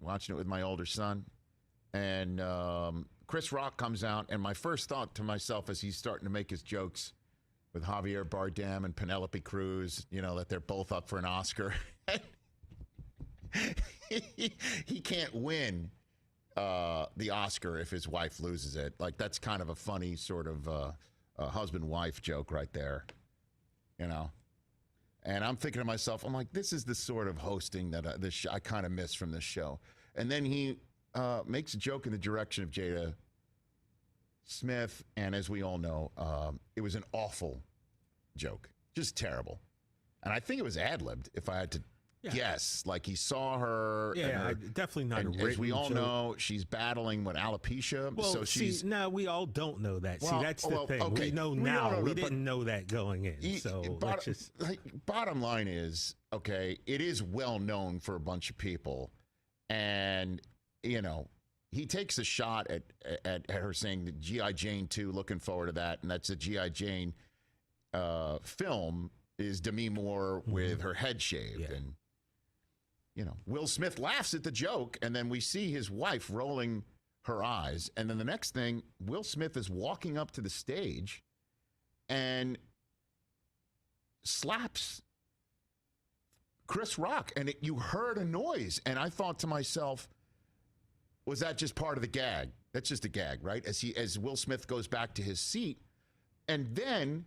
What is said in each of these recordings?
watching it with my older son, and Chris Rock comes out, and my first thought to myself as he's starting to make his jokes with Javier Bardem and Penelope Cruz, that they're both up for an Oscar. he can't win the Oscar if his wife loses it. Like, that's kind of a funny sort of husband-wife joke right there, And I'm thinking to myself, I'm like, this is the sort of hosting that I kind of miss from this show. And then he makes a joke in the direction of Jada Smith, and as we all know, it was an awful joke, just terrible. And I think it was ad-libbed, if I had to guess. Like, he saw her. Yeah, definitely not. And as we all know, she's battling with alopecia. Well, so she's. No, we all don't know that. Well, That's the thing. Okay. We know now. We didn't know that going in. Bottom line is, okay, it is well known for a bunch of people, and he takes a shot at her saying that G.I. Jane 2, looking forward to that, and that's a G.I. Jane film is Demi Moore with her head shaved, and Will Smith laughs at the joke, and then we see his wife rolling her eyes, and then the next thing, Will Smith is walking up to the stage and slaps Chris Rock, and you heard a noise, and I thought to myself, was that just part of the gag? That's just a gag, right? As Will Smith goes back to his seat, and then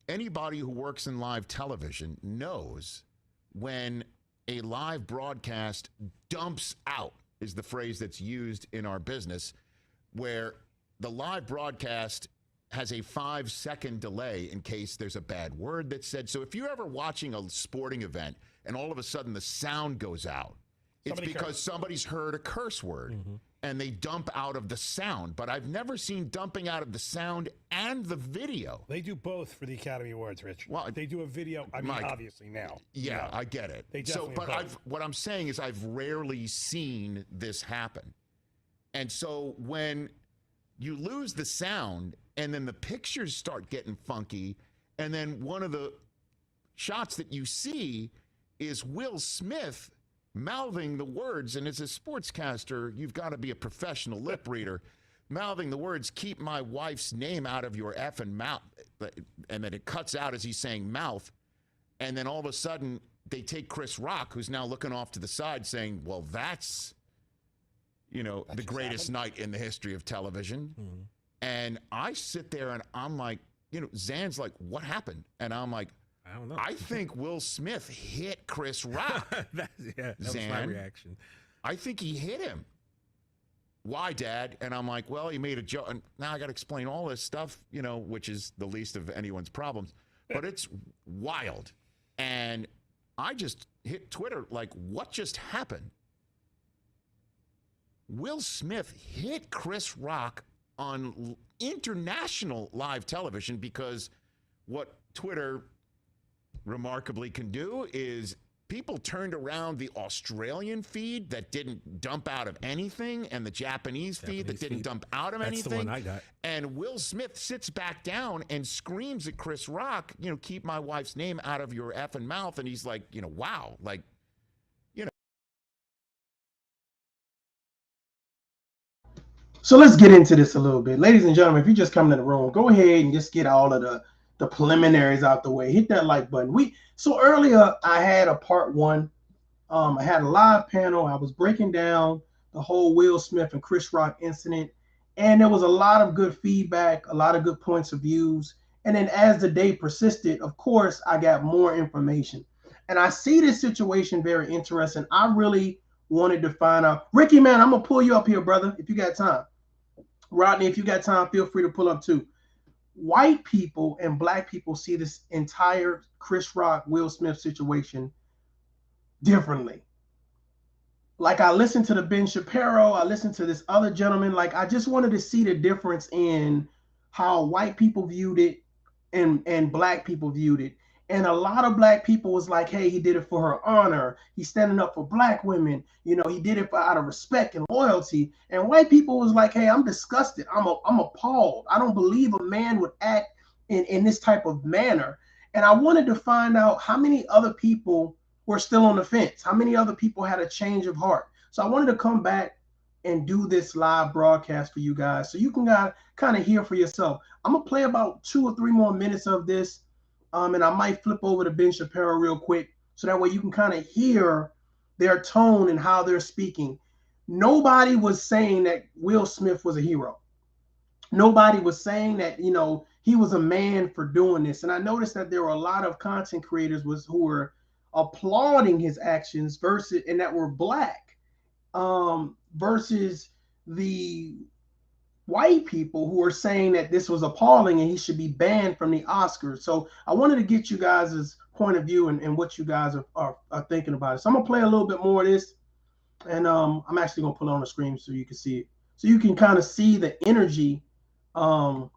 anybody who works in live television knows when a live broadcast dumps out, is the phrase that's used in our business, where the live broadcast has a 5-second delay in case there's a bad word that's said. So if you're ever watching a sporting event and all of a sudden the sound goes out, it's because somebody's heard a curse word and they dump out of the sound. But I've never seen dumping out of the sound and the video. They do both for the Academy Awards, Rich. Well, they do a video. I mean, Mike, obviously now. Yeah, I get it. They definitely what I'm saying is I've rarely seen this happen. And so when you lose the sound and then the pictures start getting funky, and then one of the shots that you see is Will Smith mouthing the words, and as a sportscaster, you've got to be a professional lip reader, mouthing the words, "Keep my wife's name out of your effing mouth," and then it cuts out as he's saying mouth, and then all of a sudden they take Chris Rock, who's now looking off to the side, saying, well, that's the greatest night in the history of television. And I sit there and I'm like, Zan's like, what happened? And I'm like, I don't know. I think Will Smith hit Chris Rock. that was my reaction. I think he hit him. Why, Dad? And I'm like, well, he made a joke. And now I got to explain all this stuff, which is the least of anyone's problems. But it's wild. And I just hit Twitter like, what just happened? Will Smith hit Chris Rock on international live television, because what Twitter remarkably can do is people turned around the Australian feed that didn't dump out of anything and the Japanese feed that didn't dump out of anything. That's the one I got. And Will Smith sits back down and screams at Chris Rock, keep my wife's name out of your effing mouth. And he's like, wow, like, So let's get into this a little bit. Ladies and gentlemen, if you just come to the room, go ahead and just get all of the preliminaries out the way. Hit that like button. So earlier I had a part one. I had a live panel. I was breaking down the whole Will Smith and Chris Rock incident. And there was a lot of good feedback, a lot of good points of views. And then as the day persisted, of course, I got more information. And I see this situation very interesting. I really wanted to find out. Ricky, man, I'm going to pull you up here, brother, if you got time. Rodney, if you got time, feel free to pull up too. White people and black people see this entire Chris Rock, Will Smith situation differently. Like, I listened to the Ben Shapiro, I listened to this other gentleman. Like, I just wanted to see the difference in how white people viewed it and black people viewed it. And a lot of black people was like, hey, he did it for her honor. He's standing up for black women. He did it out of respect and loyalty. And white people was like, hey, I'm disgusted. I'm appalled. I don't believe a man would act in this type of manner. And I wanted to find out how many other people were still on the fence. How many other people had a change of heart? So I wanted to come back and do this live broadcast for you guys so you can kind of hear for yourself. I'm going to play about 2 or 3 more minutes of this, and I might flip over to Ben Shapiro real quick so that way you can kind of hear their tone and how they're speaking. Nobody was saying that Will Smith was a hero. Nobody was saying that, he was a man for doing this. And I noticed that there were a lot of content creators who were applauding his actions and that were black, versus the white people who are saying that this was appalling and he should be banned from the Oscars. So I wanted to get you guys' point of view and what you guys are thinking about it. So I'm gonna play a little bit more of this, and I'm actually gonna put it on the screen so you can see it, so you can kind of see the energy of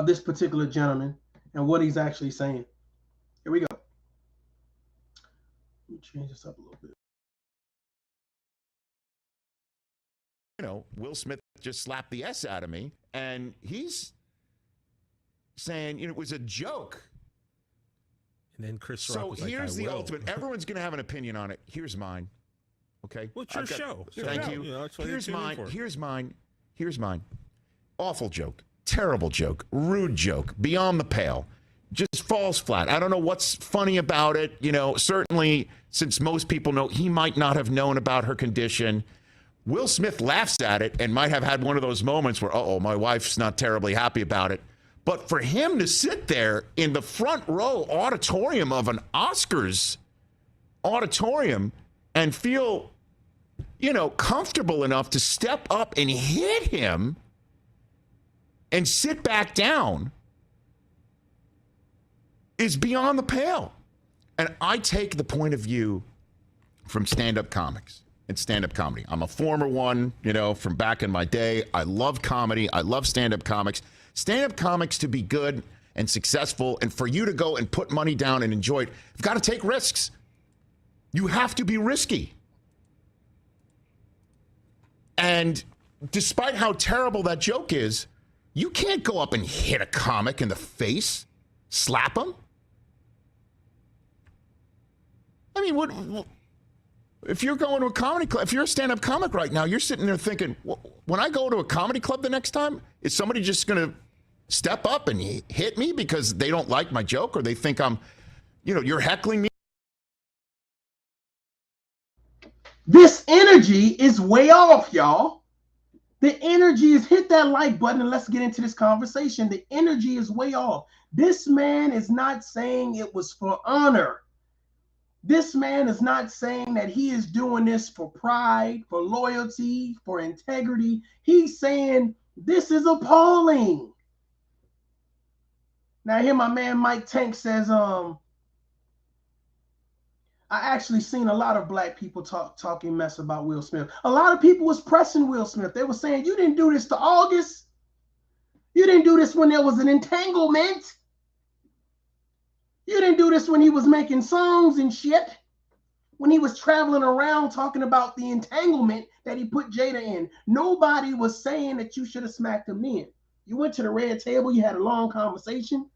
this particular gentleman and what he's actually saying. Here we go. Let me change this up a little bit. Will Smith just slapped the S out of me, and he's saying, it was a joke. And then Chris Rock was like, here's the ultimate. Everyone's going to have an opinion on it. Here's mine. Okay? What's your show? Thank you. Here's mine. Here's mine. Awful joke. Terrible joke. Rude joke. Beyond the pale. Just falls flat. I don't know what's funny about it. Certainly, since most people know, he might not have known about her condition. Will Smith laughs at it and might have had one of those moments where, my wife's not terribly happy about it. But for him to sit there in the front row auditorium of an Oscars auditorium and feel, comfortable enough to step up and hit him and sit back down is beyond the pale. And I take the point of view from stand-up comics. And stand-up comedy. I'm a former one, from back in my day. I love comedy. I love stand-up comics. Stand-up comics, to be good and successful, and for you to go and put money down and enjoy it, you've got to take risks. You have to be risky. And despite how terrible that joke is, you can't go up and hit a comic in the face, slap him. I mean, what if you're going to a comedy club, if you're a stand-up comic right now, you're sitting there thinking, when I go to a comedy club the next time, is somebody just going to step up and hit me because they don't like my joke or they think I'm, you're heckling me? This energy is way off, y'all. The energy is, hit that like button and let's get into this conversation. The energy is way off. This man is not saying it was for honor. This man is not saying that he is doing this for pride, for loyalty, for integrity. He's saying this is appalling. Now here my man Mike Tank says, I actually seen a lot of black people talking mess about Will Smith. A lot of people was pressing Will Smith. They were saying, you didn't do this to August. You didn't do this when there was an entanglement. You didn't do this when he was making songs and shit. When he was traveling around talking about the entanglement that he put Jada in. Nobody was saying that you should have smacked him then. You went to the red table. You had a long conversation.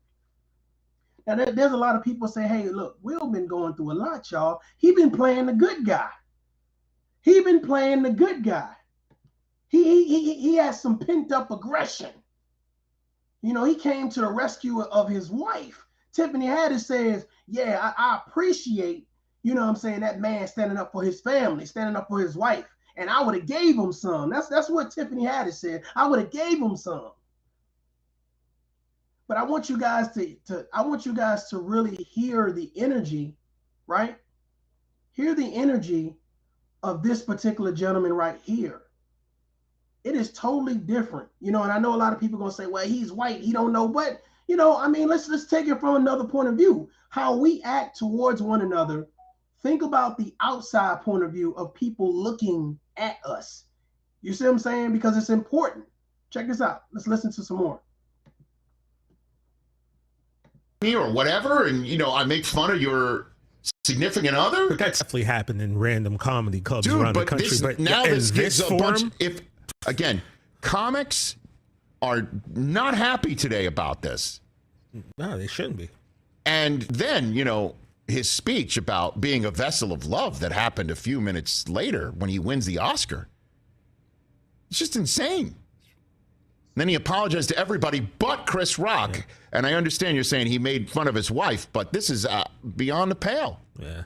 Now, there's a lot of people say, hey, look, Will been going through a lot, y'all. He been playing the good guy. He been playing the good guy. He has some pent-up aggression. He came to the rescue of his wife. Tiffany Haddish says, yeah, I appreciate, that man standing up for his family, standing up for his wife. And I would have gave him some. That's what Tiffany Haddish said. I would have gave him some. But I want you guys to really hear the energy, right? Hear the energy of this particular gentleman right here. It is totally different. And I know a lot of people are going to say, well, he's white, he don't know. But, let's take it from another point of view. How we act towards one another. Think about the outside point of view of people looking at us. You see what I'm saying? Because it's important. Check this out. Let's listen to some more. Or whatever, and I make fun of your significant other. But that's definitely happened in random comedy clubs Dude, around the country. But now this gives a bunch. If again, comics are not happy today about this. No, they shouldn't be. And then his speech about being a vessel of love that happened a few minutes later when he wins the Oscar. It's just insane. And then he apologized to everybody but Chris Rock. Yeah. And I understand you're saying he made fun of his wife, but this is beyond the pale. Yeah.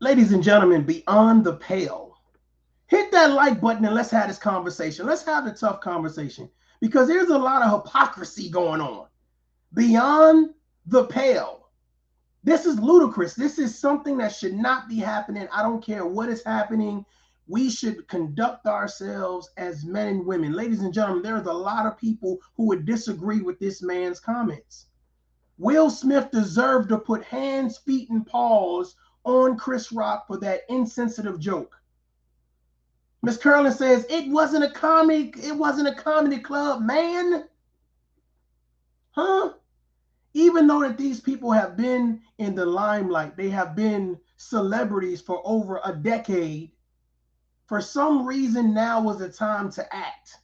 Ladies and gentlemen, beyond the pale. Hit that like button and let's have this conversation. Let's have the tough conversation because there's a lot of hypocrisy going on. Beyond the pale. This is ludicrous. This is something that should not be happening. I don't care what is happening. We should conduct ourselves as men and women. Ladies and gentlemen, there's a lot of people who would disagree with this man's comments. Will Smith deserved to put hands, feet, and paws on Chris Rock for that insensitive joke. Miss Curlin says, it wasn't a comedy club, man. Huh? Even though that these people have been in the limelight, they have been celebrities for over a decade, for some reason now was the time to act.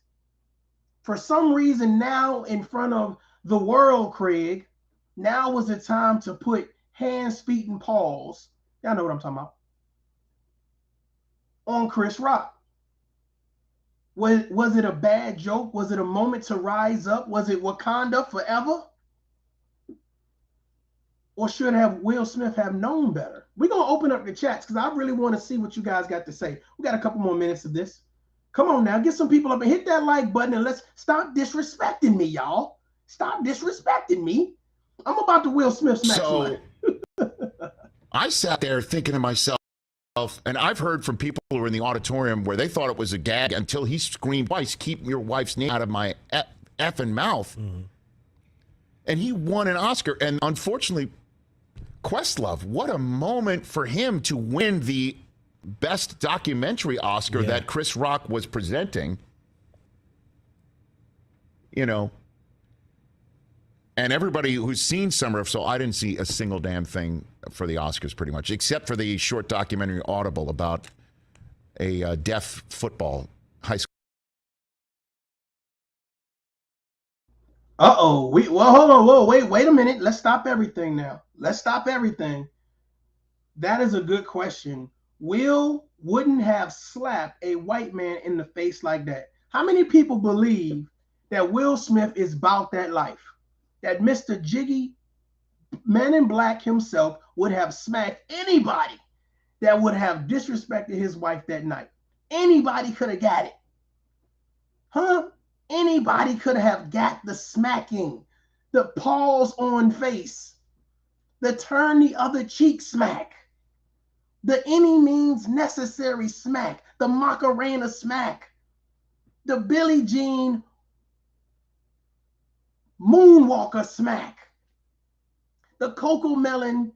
For some reason now in front of the world, Craig, now was the time to put hands, feet, and paws, y'all know what I'm talking about, on Chris Rock. Was it a bad joke? Was it a moment to rise up? Was it Wakanda forever? Or should have Will Smith have known better? We're going to open up the chats because I really want to see what you guys got to say. We got a couple more minutes of this. Come on now, get some people up and hit that like button and let's stop disrespecting me, y'all. Stop disrespecting me. I'm about to Will Smith smack somebody. I sat there thinking to myself, and I've heard from people who were in the auditorium where they thought it was a gag until he screamed twice, keep your wife's name out of my effing mouth. Mm-hmm. And he won an Oscar. And unfortunately, ToughLove, what a moment for him to win the best documentary Oscar that Chris Rock was presenting. You know, and everybody who's seen Summer of Soul, I didn't see a single damn thing for the Oscars pretty much, except for the short documentary Audible about a deaf football high school. Uh-oh. Hold on. Wait a minute. Let's stop everything now. Let's stop everything. That is a good question. Will wouldn't have slapped a white man in the face like that. How many people believe that Will Smith is about that life? That Mr. Jiggy, Man in Black himself, would have smacked anybody that would have disrespected his wife that night. Anybody could have got it. Huh? Anybody could have got the smacking, the paws on face, the turn the other cheek smack, the any means necessary smack, the Macarena smack, the Billie Jean Moonwalker smack, the Coco Melon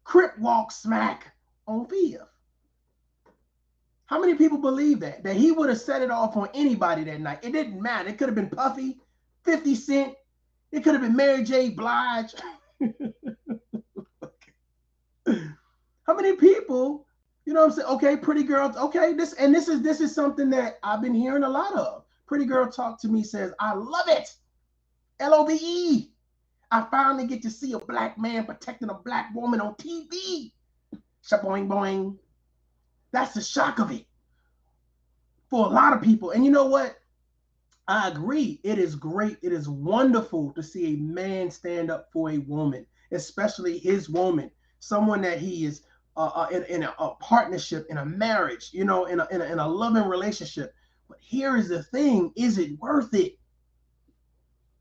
Crip Walk smack on Fifth. How many people believe that? That he would have set it off on anybody that night. It didn't matter. It could have been Puffy, 50 Cent. It could have been Mary J. Blige. How many people, you know what I'm saying? Okay, Pretty Girl. Okay, this is something that I've been hearing a lot of. Pretty Girl Talk to Me says, I love it. LOVE. I finally get to see a black man protecting a black woman on TV. Shaboing boing. That's the shock of it for a lot of people. And you know what? I agree. It is great. It is wonderful to see a man stand up for a woman, especially his woman, someone that he is in a partnership, in a marriage, you know, in a loving relationship. But here is the thing. Is it worth it?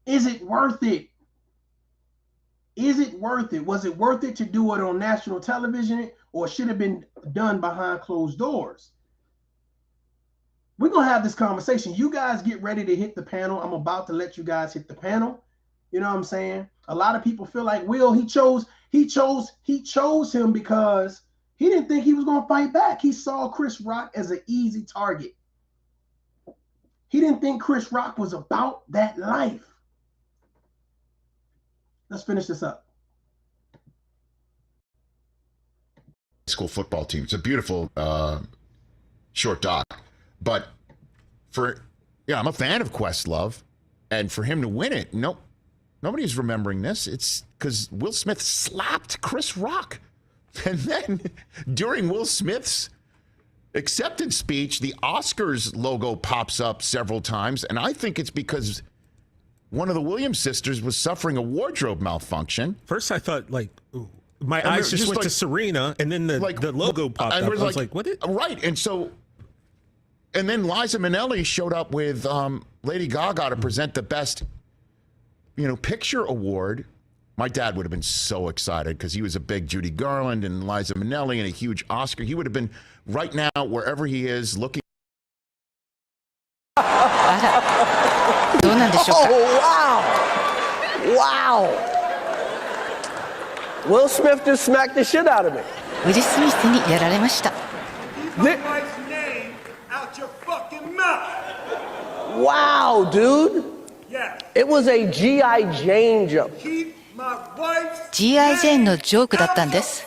Is it worth it? Is it worth it? Was it worth it to do it on national television, or should have been done behind closed doors? We're going to have this conversation. You guys get ready to hit the panel. I'm about to let you guys hit the panel. You know what I'm saying? A lot of people feel like, Will, he chose him because he didn't think he was going to fight back. He saw Chris Rock as an easy target. He didn't think Chris Rock was about that life. Let's finish this up. School football team. It's a beautiful short doc. But I'm a fan of ToughLove. And for him to win it, nope. Nobody's remembering this. It's because Will Smith slapped Chris Rock. And then during Will Smith's acceptance speech, the Oscars logo pops up several times. And I think it's because one of the Williams sisters was suffering a wardrobe malfunction. First, I thought, like, my eyes just went to Serena, and then the logo popped up. I was like, what? Right. And then Liza Minnelli showed up with Lady Gaga to present the best, picture award. My dad would have been so excited because he was a big Judy Garland and Liza Minnelli and a huge Oscar. He would have been right now wherever he is looking. Oh, wow. Will Smith just smacked the shit out of me. ウィル・スミスにやられました。 Wow, dude. It was a G.I. Jane joke. G.I. Jane のジョークだったんです。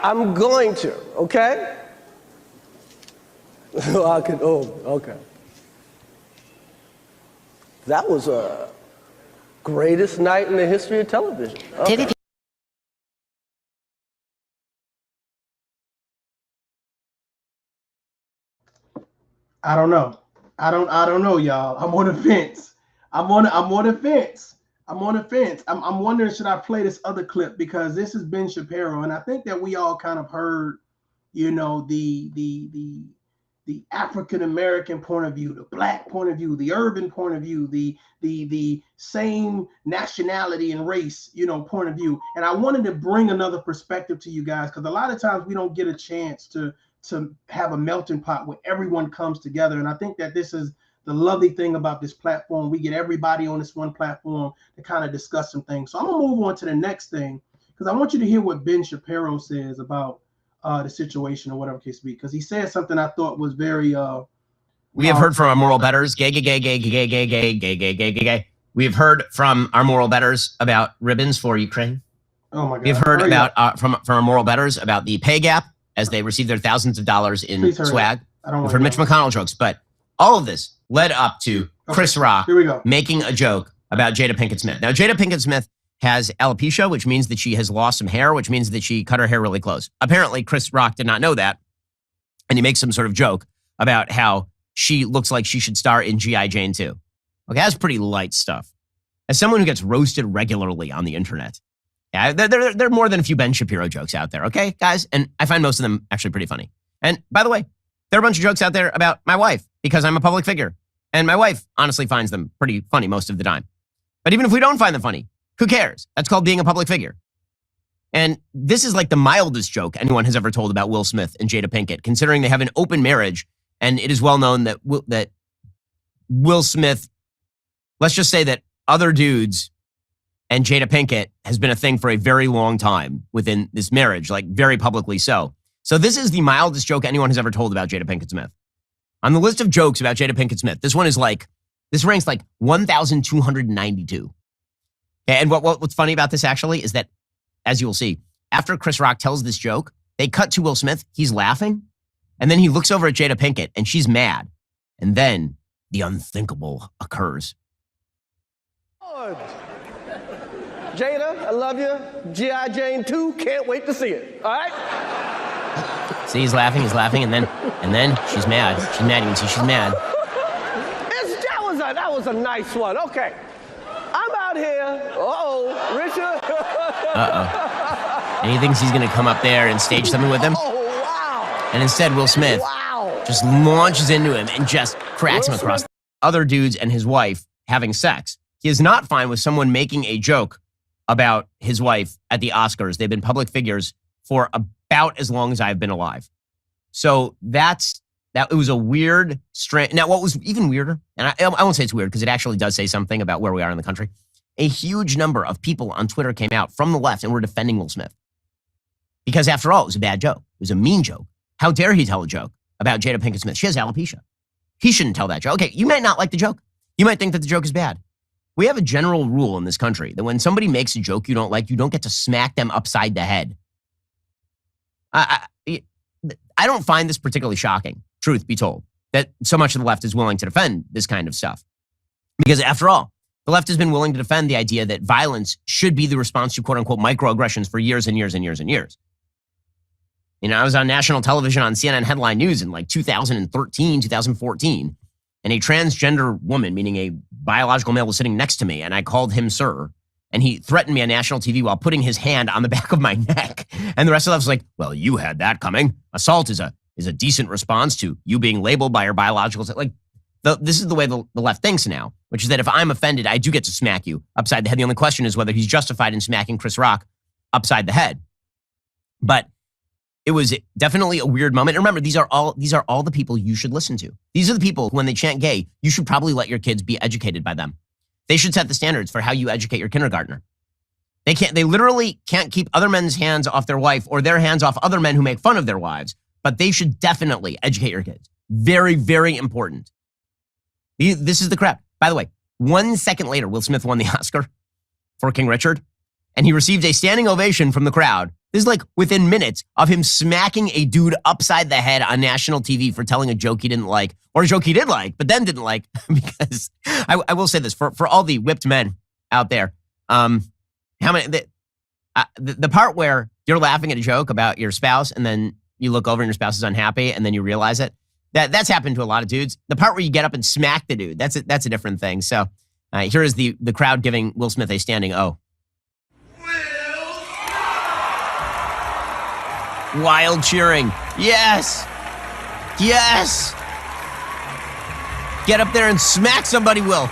I'm going to, okay? Okay. That was a greatest night in the history of television. Okay. テレビ I don't know. I don't know, y'all. I'm on the fence. I'm on the fence. I'm wondering, should I play this other clip, because this is Ben Shapiro, and I think that we all kind of heard, the African American point of view, the Black point of view, the urban point of view, the same nationality and race, point of view. And I wanted to bring another perspective to you guys, because a lot of times we don't get a chance to have a melting pot where everyone comes together. And I think that this is the lovely thing about this platform. We get everybody on this one platform to kind of discuss some things. So I'm gonna move on to the next thing, because I want you to hear what Ben Shapiro says about the situation, or whatever case be, because he said something I thought was very we have heard from our moral betters, gay. We have heard from our moral betters about ribbons for Ukraine. Oh my God. We've heard about from our moral betters about the pay gap as they receive their thousands of dollars in swag. We've heard Mitch McConnell jokes, but all of this led up to Chris Rock making a joke about Jada Pinkett Smith. Now, Jada Pinkett Smith has alopecia, which means that she has lost some hair, which means that she cut her hair really close. Apparently, Chris Rock did not know that, and he makes some sort of joke about how she looks like she should star in G.I. Jane 2. Okay, that's pretty light stuff. As someone who gets roasted regularly on the internet, yeah, there are more than a few Ben Shapiro jokes out there, okay, guys? And I find most of them actually pretty funny. And by the way, there are a bunch of jokes out there about my wife, because I'm a public figure. And my wife honestly finds them pretty funny most of the time. But even if we don't find them funny, who cares? That's called being a public figure. And this is like the mildest joke anyone has ever told about Will Smith and Jada Pinkett, considering they have an open marriage. And it is well known that Will Smith, let's just say that other dudes and Jada Pinkett has been a thing for a very long time within this marriage, like very publicly so. So this is the mildest joke anyone has ever told about Jada Pinkett Smith. On the list of jokes about Jada Pinkett Smith, this ranks like 1,292. And what's funny about this actually is that, as you will see, after Chris Rock tells this joke, they cut to Will Smith. He's laughing. And then he looks over at Jada Pinkett and she's mad. And then the unthinkable occurs. Jada, I love you. G.I. Jane 2, can't wait to see it. All right? See, he's laughing, and then she's mad. She's mad. You can see she's mad. That was a nice one. Okay. I'm out here. Richard. And he thinks he's going to come up there and stage something with him. Oh, wow. And instead, Will Smith just launches into him and just cracks him across. Other dudes and his wife having sex. He is not fine with someone making a joke about his wife at the Oscars. They've been public figures for about as long as I've been alive. So it was a weird, strange. Now, what was even weirder, and I won't say it's weird because it actually does say something about where we are in the country. A huge number of people on Twitter came out from the left and were defending Will Smith. Because after all, it was a bad joke. It was a mean joke. How dare he tell a joke about Jada Pinkett Smith? She has alopecia. He shouldn't tell that joke. Okay, you might not like the joke. You might think that the joke is bad. We have a general rule in this country that when somebody makes a joke you don't like, you don't get to smack them upside the head. I don't find this particularly shocking, truth be told, that so much of the left is willing to defend this kind of stuff. Because after all, the left has been willing to defend the idea that violence should be the response to quote unquote microaggressions for years and years and years and years. You know, I was on national television on CNN Headline News in like 2013, 2014, and a transgender woman, meaning a biological male, was sitting next to me, and I called him sir, and he threatened me on national TV while putting his hand on the back of my neck. And the rest of us was like, well, you had that coming. Assault is a decent response to you being labeled by your biological sex. Like, this is the way the left thinks now, which is that if I'm offended, I do get to smack you upside the head. The only question is whether he's justified in smacking Chris Rock upside the head. But it was definitely a weird moment. And remember, these are all the people you should listen to. These are the people who, when they chant gay, you should probably let your kids be educated by them. They should set the standards for how you educate your kindergartner. They literally can't keep other men's hands off their wife or their hands off other men who make fun of their wives, but they should definitely educate your kids. Very, very important. This is the crap. By the way, 1 second later, Will Smith won the Oscar for King Richard, and he received a standing ovation from the crowd. This is like within minutes of him smacking a dude upside the head on national TV for telling a joke he didn't like, or a joke he did like, but then didn't like. Because I will say this, for all the whipped men out there, how many, the part where you're laughing at a joke about your spouse and then you look over and your spouse is unhappy and then you realize it, that's happened to a lot of dudes. The part where you get up and smack the dude, that's a different thing. So here is the crowd giving Will Smith a standing O. Wild cheering. Yes. Yes. Get up there and smack somebody, Will.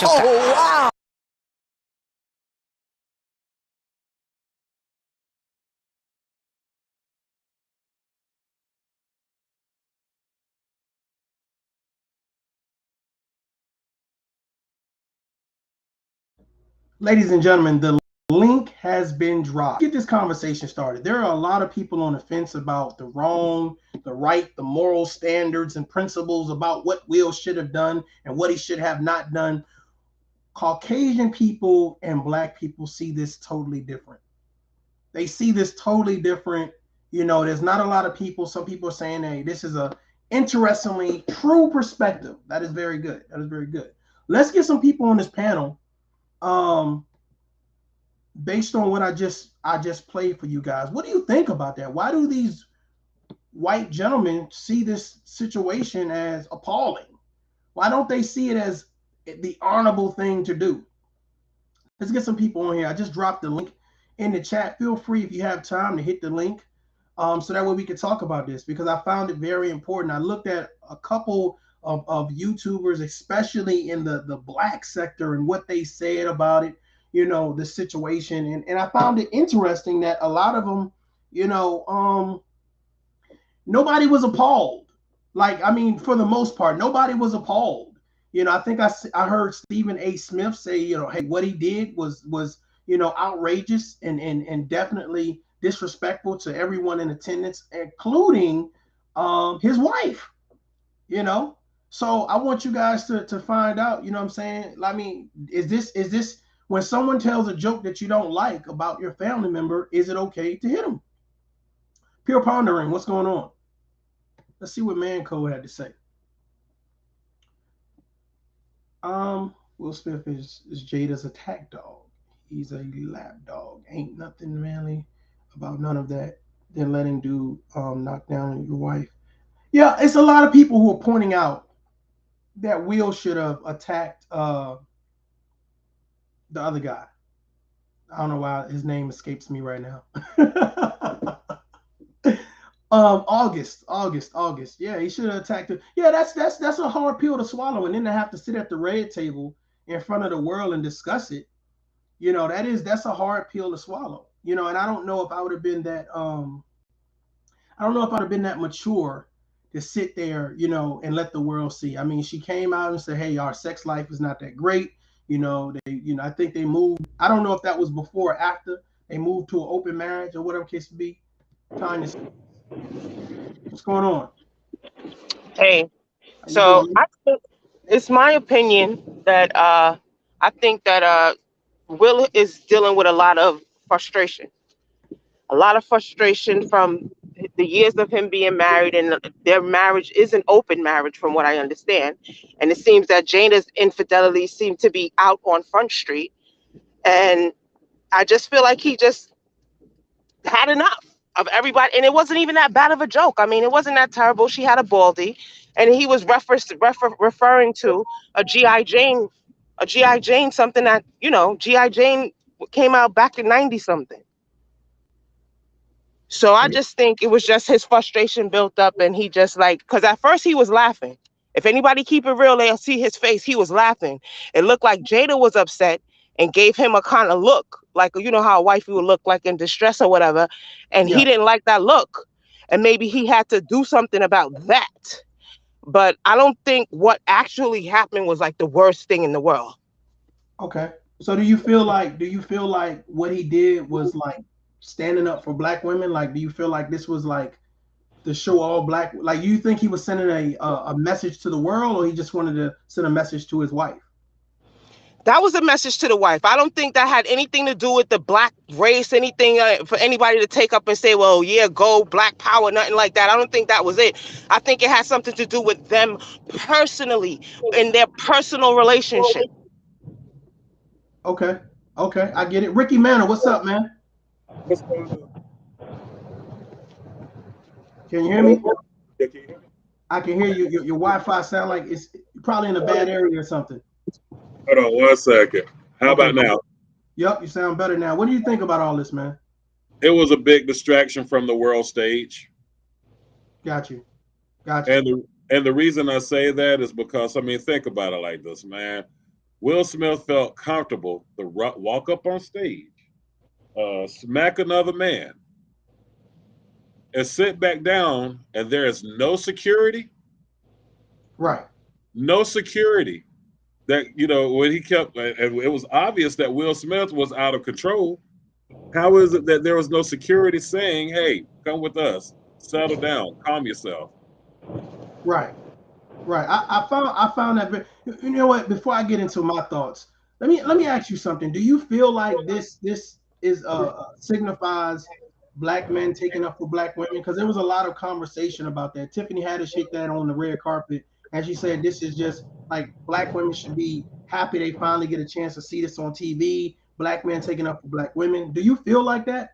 Oh, wow. Ladies and gentlemen, the link has been dropped. Get this conversation started. There are a lot of people on the fence about the wrong, the right, the moral standards and principles about what Will should have done and what he should have not done. Caucasian people and Black people see this totally different. They see this totally different. You know, there's not a lot of people. Some people are saying, hey, this is a interestingly true perspective. That is very good. That is very good. Let's get some people on this panel. Based on what I just played for you guys, what do you think about that? Why do these white gentlemen see this situation as appalling? Why don't they see it as the honorable thing to do? Let's get some people on here. I just dropped the link in the chat. Feel free, if you have time, to hit the link so that way we can talk about this, because I found it very important. I looked at a couple of YouTubers, especially in the Black sector, and what they said about it, you know, the situation. And I found it interesting that a lot of them, you know, nobody was appalled. Like, I mean, for the most part, nobody was appalled. You know, I think I heard Stephen A. Smith say, you know, hey, what he did was, you know, outrageous and definitely disrespectful to everyone in attendance, including his wife, you know. So I want you guys to find out, you know what I'm saying? I mean, is this when someone tells a joke that you don't like about your family member, is it okay to hit them? Pure Pondering, what's going on? Let's see what Manco had to say. Will Smith is Jada's attack dog. He's a lap dog. Ain't nothing manly about none of that. Then letting dude knock down your wife. Yeah, it's a lot of people who are pointing out that Will should have attacked the other guy. I don't know why his name escapes me right now. August. Yeah, he should have attacked him. Yeah, that's a hard pill to swallow, and then to have to sit at the red table in front of the world and discuss it. You know, that's a hard pill to swallow. You know, and I don't know if I would have been that mature to sit there, you know, and let the world see. I mean, she came out and said, hey, our sex life is not that great. You know, I think they moved. I don't know if that was before or after they moved to an open marriage or whatever case to be. Tanya, what's going on? Hey, so I think it's my opinion that I think that Will is dealing with a lot of frustration from the years of him being married, and their marriage is an open marriage from what I understand. And it seems that Jada's infidelity seemed to be out on Front Street. And I just feel like he just had enough of everybody. And it wasn't even that bad of a joke. I mean, it wasn't that terrible. She had a baldy, and he was referring to a G.I. Jane, something that, G.I. Jane came out back in 90 something. So I just think it was just his frustration built up, and he just because at first he was laughing. If anybody keep it real, they'll see his face. He was laughing. It looked like Jada was upset and gave him a kind of look, like, how a wifey would look like in distress or whatever. And he didn't like that look. And maybe he had to do something about that. But I don't think what actually happened was like the worst thing in the world. Okay. So do you feel like what he did was like standing up for black women? Like, do you feel like this was like to show all black, like, you think he was sending a message to the world, or he just wanted to send a message to his wife? That was a message to the wife. I don't think that had anything to do with the black race, anything for anybody to take up and say, well, yeah, go black power, nothing like that. I don't think that was it. I think it had something to do with them personally, in their personal relationship. Okay. I get it. Ricky Manor, what's up, man? What's going on? Can you hear me? Yeah, can you hear me? I can hear you. Your Wi-Fi sound like it's probably in a bad area or something. Hold on 1 second. How about now? Yep, you sound better now. What do you think about all this, man? It was a big distraction from the world stage. Got you. And the reason I say that is because, think about it like this, man. Will Smith felt comfortable to walk up on stage, smack another man, and sit back down, and there is no security. Right. No security. That, when he kept, and it was obvious that Will Smith was out of control. How is it that there was no security saying, hey, come with us, settle down, calm yourself? Right. I found that. You know what? Before I get into my thoughts, let me ask you something. Do you feel like this is signifies black men taking up for black women? Because there was a lot of conversation about that. Tiffany Haddish hit that on the red carpet, and she said this is just like black women should be happy they finally get a chance to see this on TV. Black men taking up for black women. Do you feel like that?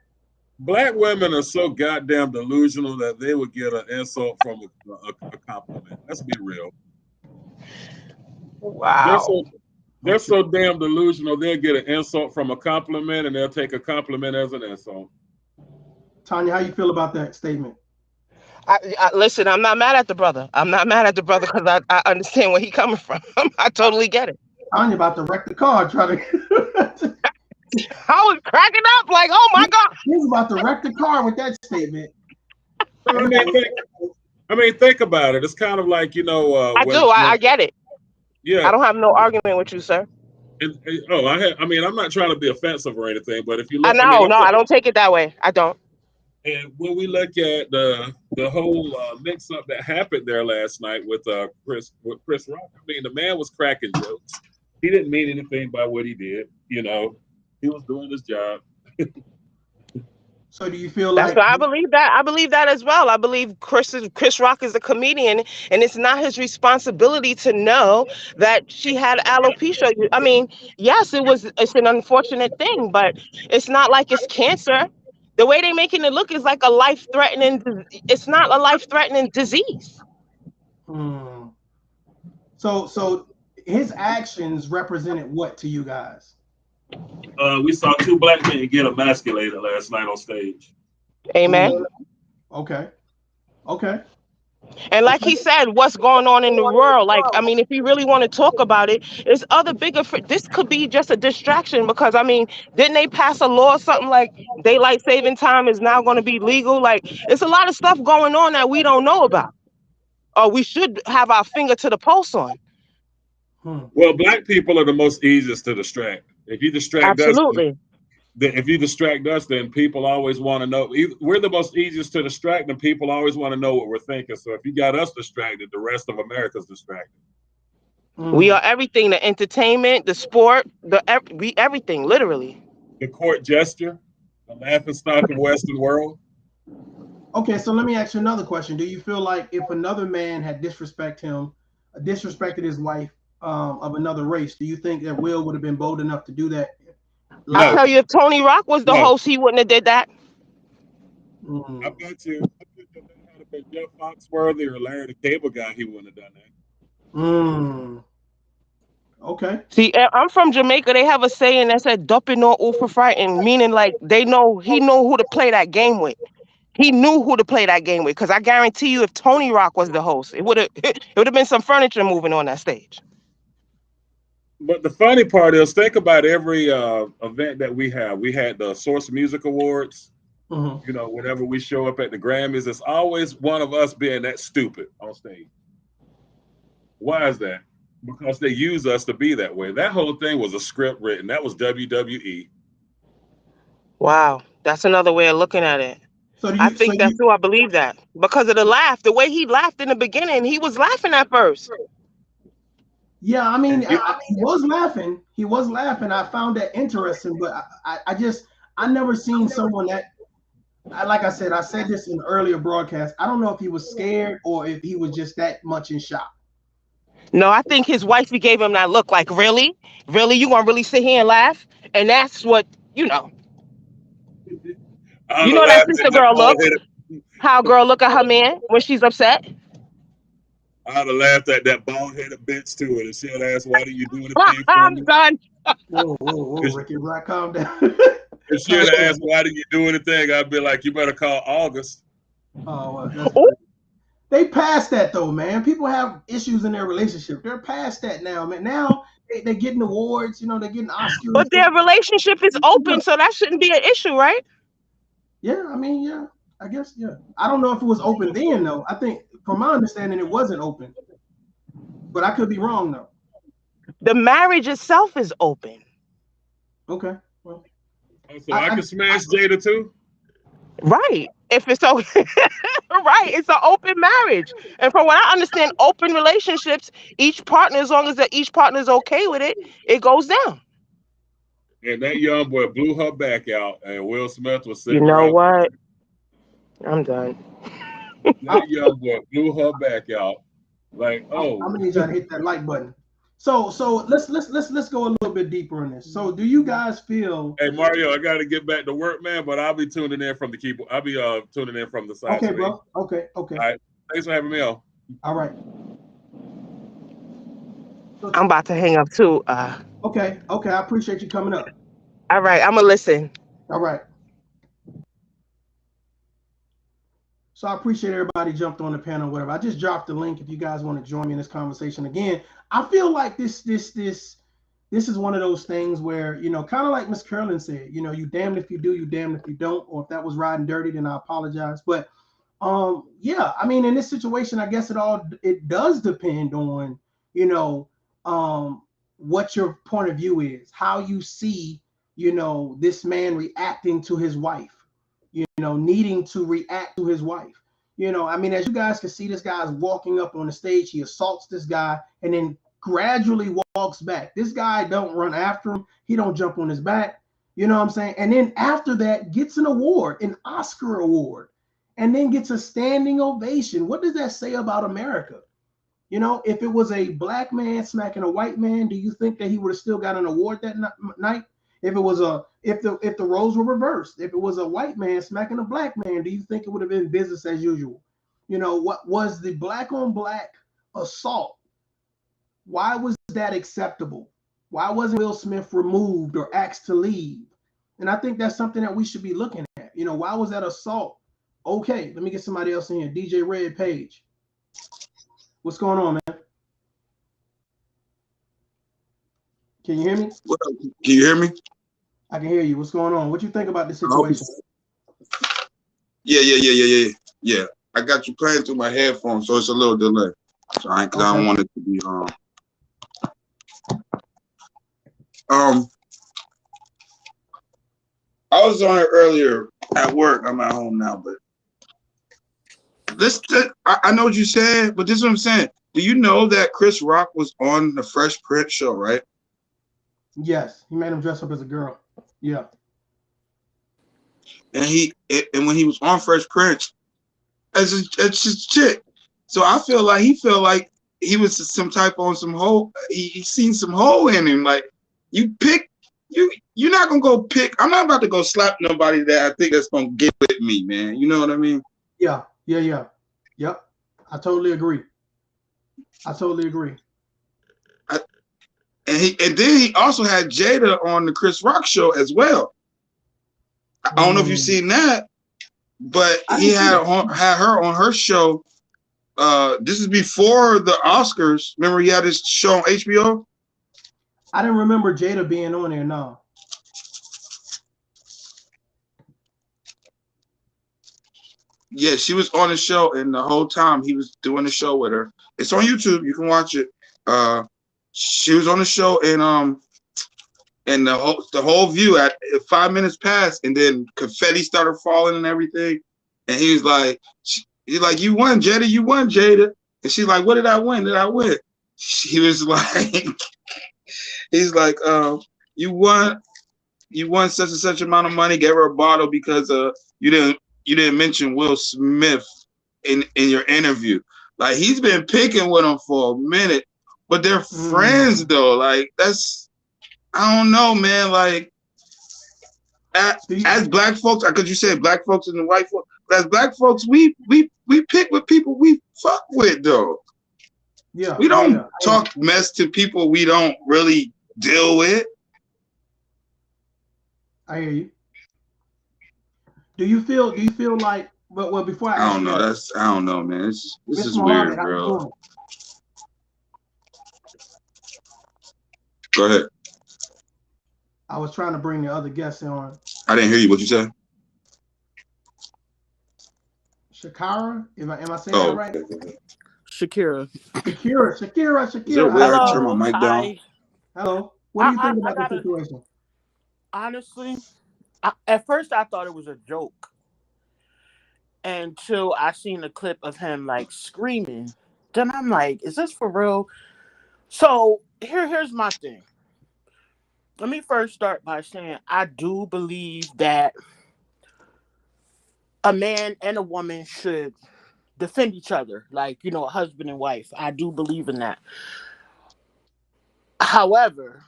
Black women are so goddamn delusional that they would get an insult from a compliment. Let's be real. Wow. They're so damn delusional, they'll get an insult from a compliment, and they'll take a compliment as an insult. Tanya, how you feel about that statement? Listen, I'm not mad at the brother. Because I understand where he's coming from. I totally get it. Tanya about to wreck the car trying to... I was cracking up like, oh my God. He's about to wreck the car with that statement. Think about it. It's kind of like, I get it. Yeah. I don't have no argument with you, sir. I'm not trying to be offensive or anything, but if you look, I don't take it that way. I don't. And when we look at the whole mix-up that happened there last night with Chris Rock, the man was cracking jokes. He didn't mean anything by what he did. He was doing his job. So do you feel like... I believe that. I believe that as well. I believe Chris Rock is a comedian, and it's not his responsibility to know that she had alopecia. Yes, it's an unfortunate thing, but it's not like it's cancer. The way they're making it look is like a life-threatening. It's not a life-threatening disease. So his actions represented what to you guys? We saw two black men get emasculated last night on stage. Amen. Okay. And like he said, what's going on in the world? If you really want to talk about it, it's other bigger. This could be just a distraction because, didn't they pass a law or something like daylight saving time is now going to be legal? It's a lot of stuff going on that we don't know about, or we should have our finger to the pulse on. Well, black people are the most easiest to distract. If you distract us, then people always want to know. We're the most easiest to distract, and people always want to know what we're thinking. So if you got us distracted, the rest of America's distracted. We are everything: the entertainment, the sport, everything, literally. The court gesture, the laughing stock of Western world. Okay, so let me ask you another question. Do you feel like if another man had disrespected his wife of another race, do you think that Will would have been bold enough to do that? I'll tell you, if Tony Rock was the host, he wouldn't have did that. I bet you if that had been Jeff Foxworthy or Larry the Cable Guy, he wouldn't have done that. Okay. See, I'm from Jamaica. They have a saying that said "Duppy no who for fighting," meaning like he know who to play that game with. He knew who to play that game with. Because I guarantee you, if Tony Rock was the host, it would have been some furniture moving on that stage. But the funny part is, think about every event that we have. We had the Source Music Awards. Mm-hmm. You know, whenever we show up at the Grammys, it's always one of us being that stupid on stage. Why is that? Because they use us to be that way. That whole thing was a script written. That was WWE. Wow, that's another way of looking at it. I think that's true. I believe that because of the laugh, the way he laughed in the beginning, he was laughing at first. Yeah, I mean, he was laughing. He was laughing. I found that interesting, but I never seen someone that, like I said this in earlier broadcasts. I don't know if he was scared or if he was just that much in shock. No, I think his wifey gave him that look like, really? Really? You gonna really sit here and laugh? And that's what, you know. You know that sister girl look? How a girl look at her man when she's upset? I'd have laughed at that bald-headed bitch too, and she'd ask, "Why do you do anything for me?" I'm done. Whoa, Ricky Rock, calm down. If she'd ask, "Why do you do anything?" I'd be like, "You better call August." Oh, they passed that though, man. People have issues in their relationship. They're past that now, man. Now they're getting awards, you know, they're getting Oscars. But their relationship is open, so that shouldn't be an issue, right? Yeah, I mean, yeah, I guess, yeah. I don't know if it was open then, though. I think, from my understanding, it wasn't open. But I could be wrong, though. The marriage itself is open. Okay. Well, so I can smash Jada too? Right. If it's okay. Right. It's an open marriage. And from what I understand, open relationships, each partner, as long as each partner is okay with it, it goes down. And that young boy blew her back out, and Will Smith was sitting. You know what? I'm done. That young boy blew her back out. Like, oh. I'm gonna need y'all to hit that like button. So let's go a little bit deeper in this. So do you guys feel? Hey Mario, I gotta get back to work, man. But I'll be tuning in from the keyboard. I'll be tuning in from the side. Okay, bro. Okay. All right. Thanks for having me on. All right. I'm about to hang up too. Okay. I appreciate you coming up. All right, I'm gonna listen. All right. So I appreciate everybody jumped on the panel, whatever. I just dropped the link if you guys want to join me in this conversation. Again, I feel like this is one of those things where, you know, kind of like Miss Curlin said, you know, you damned if you do, you damned if you don't. Or if that was riding dirty, then I apologize. But yeah, I mean, in this situation, I guess it does depend on, you know, what your point of view is, how you see, you know, this man reacting to his wife. You know, needing to react to his wife. You know, I mean, as you guys can see, this guy's walking up on the stage. He assaults this guy and then gradually walks back. This guy don't run after him. He don't jump on his back. You know what I'm saying? And then after that, gets an award, an Oscar award, and then gets a standing ovation. What does that say about America? You know, if it was a black man smacking a white man, do you think that he would have still got an award that night? If it was if the roles were reversed, if it was a white man smacking a black man, do you think it would have been business as usual? You know, what was the black on black assault? Why was that acceptable? Why wasn't Will Smith removed or asked to leave? And I think that's something that we should be looking at. You know, why was that assault? Okay, let me get somebody else in here. DJ Red Page. What's going on, man? Can you hear me? What up? Can you hear me? I can hear you. What's going on? What you think about the situation? Yeah. I got you playing through my headphones, so it's a little delay. So I don't want it to be I was on it earlier at work. I'm at home now, but I know what you said, but this is what I'm saying. Do you know that Chris Rock was on the Fresh Prince show, right? Yes, he made him dress up as a girl. Yeah. And when he was on Fresh Prince, as his chick. So I feel like he felt like he was some type on some hole. He seen some hole in him. Like you're not gonna go pick. I'm not about to go slap nobody that I think that's gonna get with me, man. You know what I mean? Yeah. Yep. I totally agree. And then he also had Jada on the Chris Rock show as well. I don't know if you've seen that, but he had her on her show. This is before the Oscars. Remember he had his show on HBO? I didn't remember Jada being on there, no. Yeah, she was on the show, and the whole time he was doing the show with her. It's on YouTube. You can watch it. She was on the show, and the whole view at 5 minutes passed, and then confetti started falling and everything. And he's like, you won, Jada. You won, Jada. And she's like, what did I win? Did I win? He was like, he's like, you won such and such amount of money. Gave her a bottle because you didn't mention Will Smith in your interview. Like he's been picking with him for a minute, but they're friends though. Like that's, I don't know, man. Like as black folks, because you said black folks and the white folks, but as black folks, we pick with people we fuck with though. Yeah, we don't talk mess to people we don't really deal with. I hear you. Do you feel like? Well, before I don't know. I don't know, man. This is weird, bro. Go ahead. I was trying to bring the other guests on. I didn't hear you. What you said? Shakira? Am I saying that right? Shakira. Hello. Turn my mic down. Hello. What do you think about the situation? Honestly, at first I thought it was a joke. Until I seen a clip of him like screaming. Then I'm like, is this for real? So here's my thing. Let me first start by saying I do believe that a man and a woman should defend each other, like, a husband and wife. I do believe in that. However,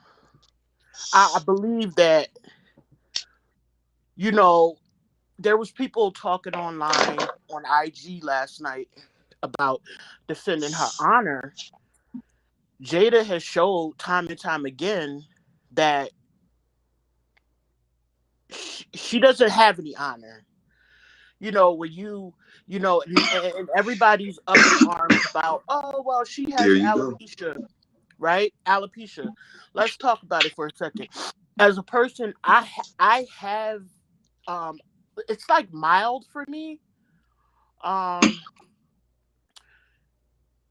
I believe that, there was people talking online on IG last night about defending her honor. Jada has showed time and time again that she doesn't have any honor. When and everybody's up in arms about, oh, well, she has alopecia, right? Alopecia. Let's talk about it for a second. As a person, I have, it's like mild for me.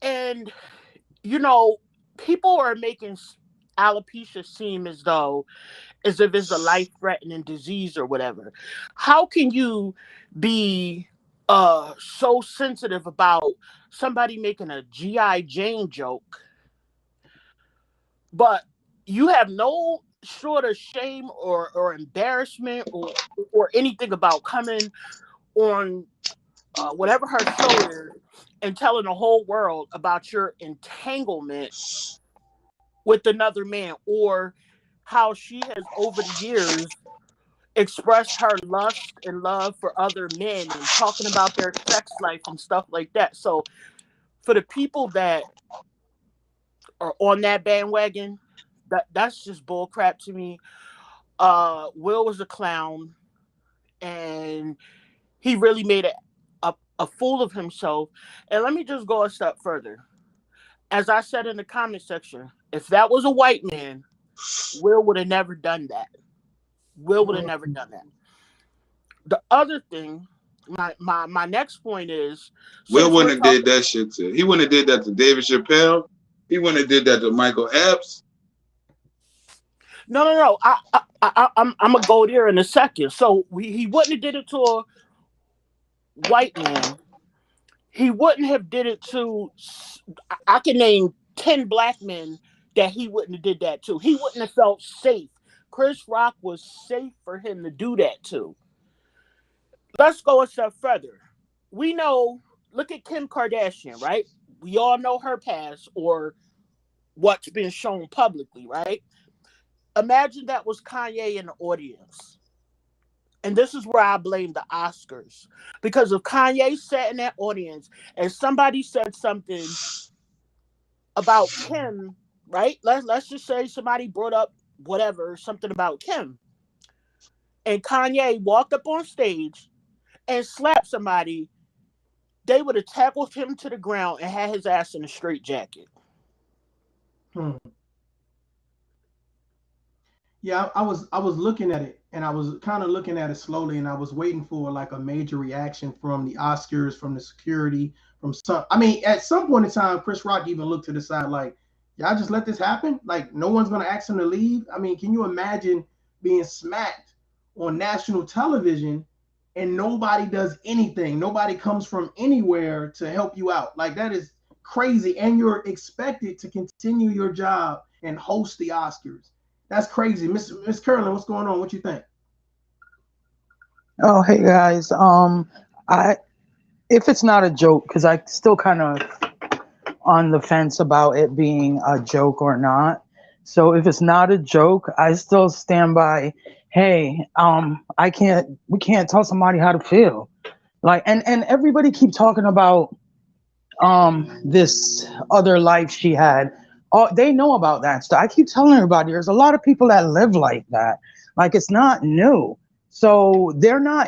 And, people are making alopecia seem as if it's a life-threatening disease or whatever. How can you be so sensitive about somebody making a G.I. Jane joke, but you have no sort of shame or embarrassment or anything about coming on whatever her show is and telling the whole world about your entanglement with another man, or how she has over the years expressed her lust and love for other men and talking about their sex life and stuff like that. So for the people that are on that bandwagon, that's just bull crap to me. Will was a clown, and he really made a fool of himself. And let me just go a step further. As I said in the comment section, if that was a white man, Will would have never done that. The other thing, my next point is, Will wouldn't have did that shit to. He wouldn't have did that to David Chappelle. He wouldn't have did that to Michael Epps. No. I'm gonna go there in a second. So he wouldn't have did it to a white man. He wouldn't have did it to. I can name 10 black men that he wouldn't have did that to. He wouldn't have felt safe. Chris Rock was safe for him to do that to. Let's go a step further. we know, look at Kim Kardashian, right? We all know her past or what's been shown publicly, right? Imagine that was Kanye in the audience. And this is where I blame the Oscars. Because if Kanye sat in that audience and somebody said something about Kim, right? Let's just say somebody brought up whatever, something about Kim. And Kanye walked up on stage and slapped somebody, they would have tackled him to the ground and had his ass in a straitjacket. Yeah, I was looking at it, and I was kind of looking at it slowly, and I was waiting for like a major reaction from the Oscars, from the security, from some. I mean, at some point in time, Chris Rock even looked to the side like, y'all just let this happen? Like, no one's gonna ask him to leave? I mean, can you imagine being smacked on national television and nobody does anything? Nobody comes from anywhere to help you out. Like, that is crazy. And you're expected to continue your job and host the Oscars. That's crazy. Miss Curlin, what's going on? What you think? Oh, hey guys. If it's not a joke, because I still kind of on the fence about it being a joke or not. So if it's not a joke, I still stand by, hey, we can't tell somebody how to feel. Like, and everybody keep talking about this other life she had. Oh, they know about that stuff. I keep telling everybody there's a lot of people that live like that. Like, it's not new. So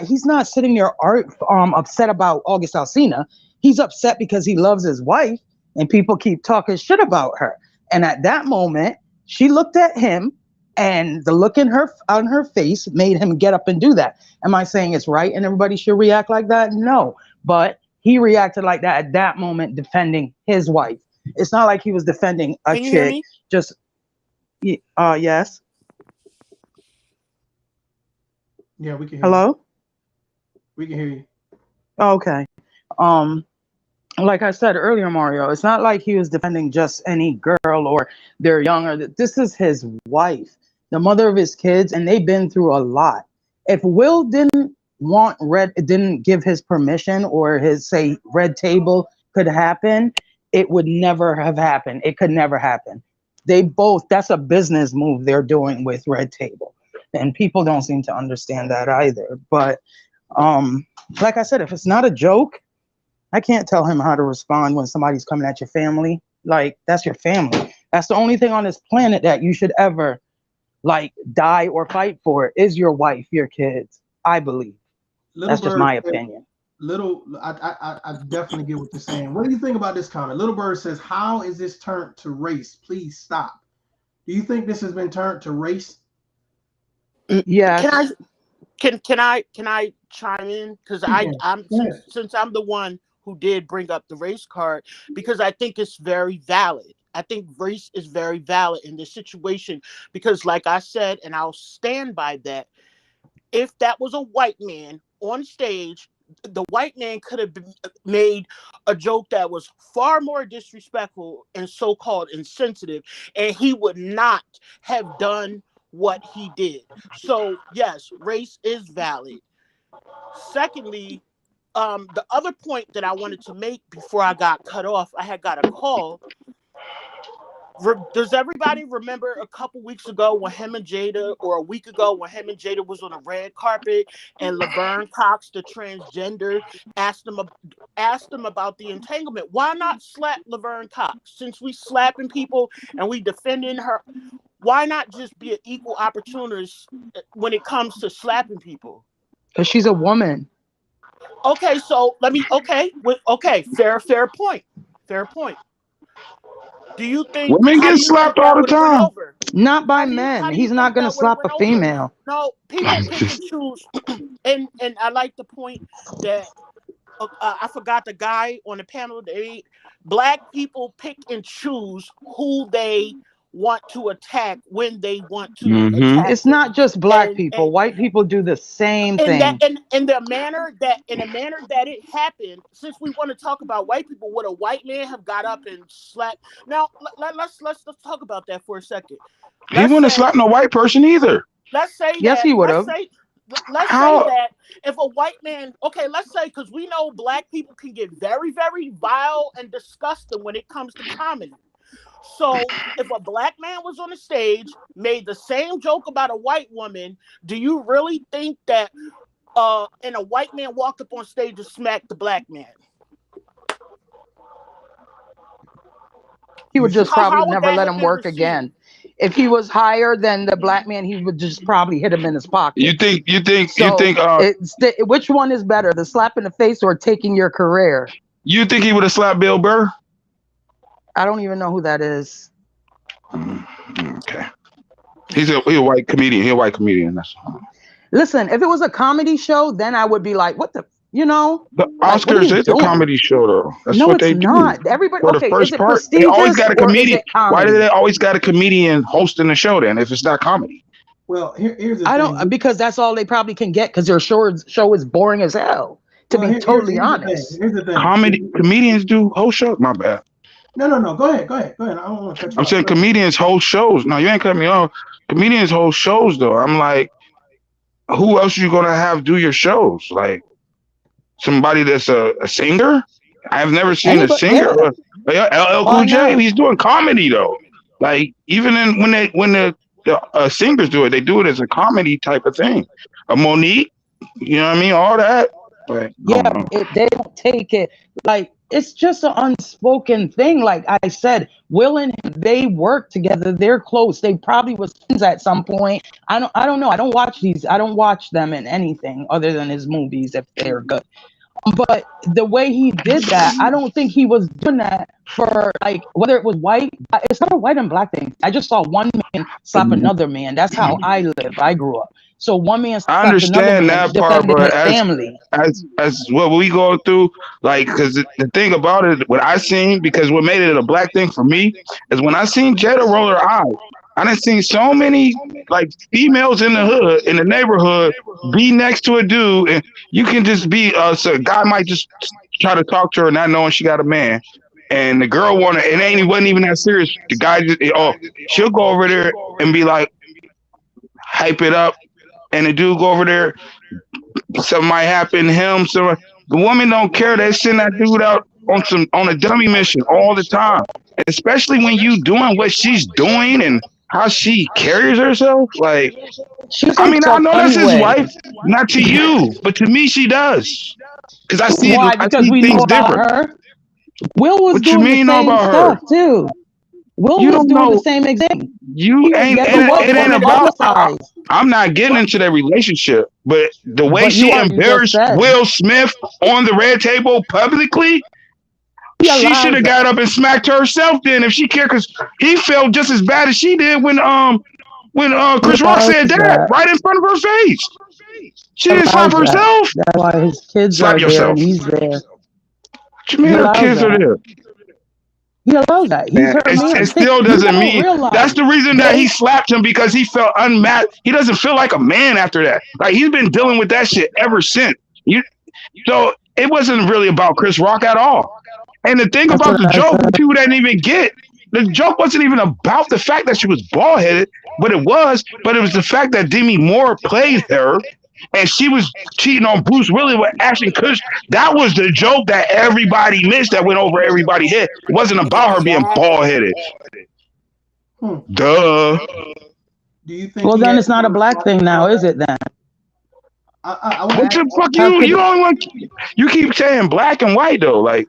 he's not sitting there upset about August Alsina. He's upset because he loves his wife and people keep talking shit about her. And at that moment, she looked at him and the look on her face made him get up and do that. Am I saying it's right and everybody should react like that? No. But he reacted like that at that moment, defending his wife. It's not like he was defending a Can you chick. hear me? Just, yes. Yeah, we can hear Hello? you. We can hear you. Okay. Like I said earlier, Mario, it's not like he was defending just any girl or they're younger. This is his wife, the mother of his kids, and they've been through a lot. If Will didn't give his permission or his say red table could happen, it would never have happened. It could never happen. That's a business move they're doing with Red Table. And people don't seem to understand that either. But like I said, if it's not a joke, I can't tell him how to respond when somebody's coming at your family. Like, that's your family. That's the only thing on this planet that you should ever like die or fight for is your wife, your kids, I believe. That's just my opinion. I definitely get what you're saying. What do you think about this comment? Little Bird says, how is this turned to race? Please stop. Do you think this has been turned to race? Yeah. Can I chime in? Because since I'm the one who did bring up the race card, because I think it's very valid. I think race is very valid in this situation because, like I said, and I'll stand by that, if that was a white man on stage, the white man could have made a joke that was far more disrespectful and so-called insensitive, and he would not have done what he did. So yes, race is valid. Secondly, the other point that I wanted to make before I got cut off, I had got a call. Does everybody remember a couple weeks ago when him and Jada, or a week ago when him and Jada was on a red carpet and Laverne Cox, the transgender, asked them about the entanglement? Why not slap Laverne Cox? Since we slapping people and we defending her, why not just be an equal opportunist when it comes to slapping people? Because she's a woman. Okay, so fair point. Fair point. Do you think women get slapped all the time? Not by men. He's not going to slap a female. No, people pick and choose. and I like the point that I forgot the guy on the panel. Black people pick and choose who they want to attack when they want to attack. It's not just black people. White people do the same thing. In the manner that it happened, since we want to talk about white people, would a white man have got up and slapped? Now let's talk about that for a second. He wouldn't have slapped no white person either. Let's say yes, he would have. let's say that if a white man, okay, let's say, because we know black people can get very, very vile and disgusting when it comes to comedy. So if a black man was on the stage, made the same joke about a white woman, do you really think that and a white man walked up on stage and smacked the black man? He would just probably never let him work again. If he was higher than the black man, he would just probably hit him in his pocket. You think which one is better, the slap in the face or taking your career? You think he would have slapped Bill Burr? I don't even know who that is. Okay. He's a white comedian. He's a white comedian. That's Listen, if it was a comedy show, then I would be like, what the, you know? The Oscars is a comedy show, though. That's what they do. No, it's not. Everybody, for okay, the first is it part, they prestigious always got a or is comedian. it comedy? Why do they always got a comedian hosting the show then if it's not comedy? Well, here's the thing. Because that's all they probably can get because their show is boring as hell, to be totally honest. Here's the thing. Comedians do host shows. My bad. No. Go ahead. I don't want to cut you off. I'm saying comedians host shows. No, you ain't cutting me off. Comedians host shows, though. I'm like, who else are you going to have do your shows? Like, somebody that's a singer? I've never seen a singer. Yeah. LL Cool J, he's doing comedy, though. Like, even when the singers do it, they do it as a comedy type of thing. Monique, you know what I mean? All that. But, they don't take it like it's just an unspoken thing. Like I said, Will and him, they work together. They're close. They probably was friends at some point. I don't know. I don't watch them in anything other than his movies if they're good. But the way he did that, I don't think he was doing that for like whether it was white. It's not a white and black thing. I just saw one man slap another man. That's how I live. I grew up. So one man slapped understand another man, that part, but family. as what we go through, like, because the thing about it, what I seen, because what made it a black thing for me is when I seen Jada roll her eyes. I done seen so many like females in the hood, in the neighborhood, be next to a dude, and you can just be so a guy might just try to talk to her, not knowing she got a man, and the girl it wasn't even that serious. The guy just she'll go over there and be like, hype it up. And the dude go over there, something might happen to him. So the woman don't care. They send that dude out on a dummy mission all the time. And especially when you doing what she's doing and how she carries herself. Like, I mean, I know that's his wife, not to you, but to me, she does. Because I see because we know about her. Will was doing the same stuff too. Will was doing the same exact. It ain't about. I'm not getting into their relationship, but the way she embarrassed Will Smith on the red table publicly, she should have got up and smacked herself then if she cared, because he felt just as bad as she did when Chris Rock said that right in front of her face. She didn't slap herself. That's why his kids are there and he's there. What you mean her kids are there? He allows that. He's her man. It still doesn't mean that's the reason that he slapped him, because he felt unmatched. He doesn't feel like a man after that. Like, he's been dealing with that shit ever since. So it wasn't really about Chris Rock at all. And the thing about the joke, people didn't even get. The joke wasn't even about the fact that she was bald headed, but it was the fact that Demi Moore played her. And she was cheating on Bruce Willis with Ashton Kutcher. That was the joke that everybody missed, that went over everybody's head. It wasn't about her being bald-headed. Duh. Do you think? Well, then it's not a black thing now, is it? Then. What the fuck you? You only one. You keep saying black and white though. Like,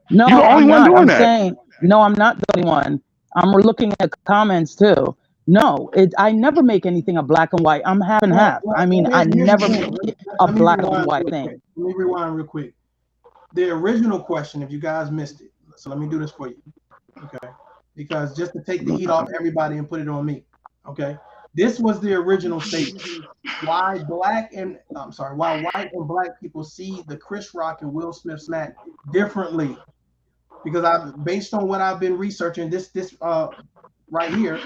no, you're the only one doing that. No, I'm not the only one. I'm looking at comments too. No, I never make anything a black and white. I'm half and half. I mean, I never make a black and white thing. Let me rewind real quick. The original question, if you guys missed it, so let me do this for you, okay? Because just to take the heat off everybody and put it on me, okay? This was the original statement. Why white and black people see the Chris Rock and Will Smith smack differently? Because based on what I've been researching, this right here.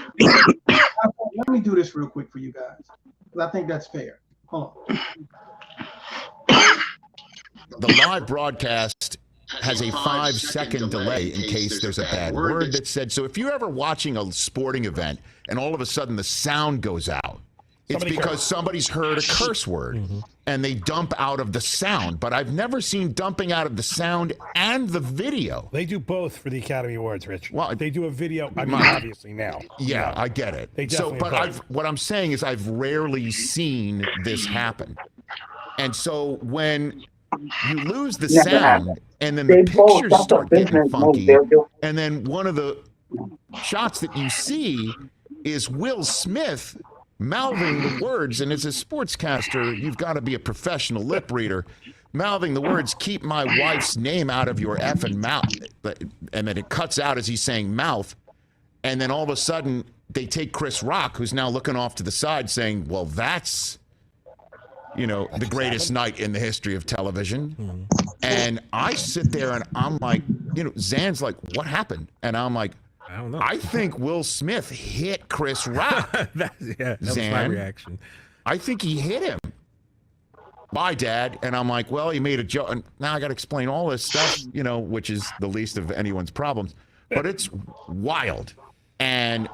Let me do this real quick for you guys, because I think that's fair. Hold on. The live broadcast has a 5-second delay in case there's a bad word that's said. So if you're ever watching a sporting event and all of a sudden the sound goes out, It's because somebody's heard a curse word and they dump out of the sound. But I've never seen dumping out of the sound and the video. They do both for the Academy Awards, Rich. Well, they do a video. I mean, obviously now. Yeah, I get it. They definitely but what I'm saying is I've rarely seen this happen. And so when you lose the sound and then the pictures start getting funky, and then one of the shots that you see is Will Smith mouthing the words, and as a sportscaster, you've got to be a professional lip reader, mouthing the words, keep my wife's name out of your effing mouth. And then it cuts out as he's saying mouth. And then all of a sudden, they take Chris Rock, who's now looking off to the side saying, well, that's, the greatest night in the history of television. And I sit there and I'm like, Zan's like, what happened? And I'm like, I don't know. I think Will Smith hit Chris Rock. that was my reaction. I think he hit him. Bye, Dad. And I'm like, well, he made a joke. And now I got to explain all this stuff, which is the least of anyone's problems. But it's wild. And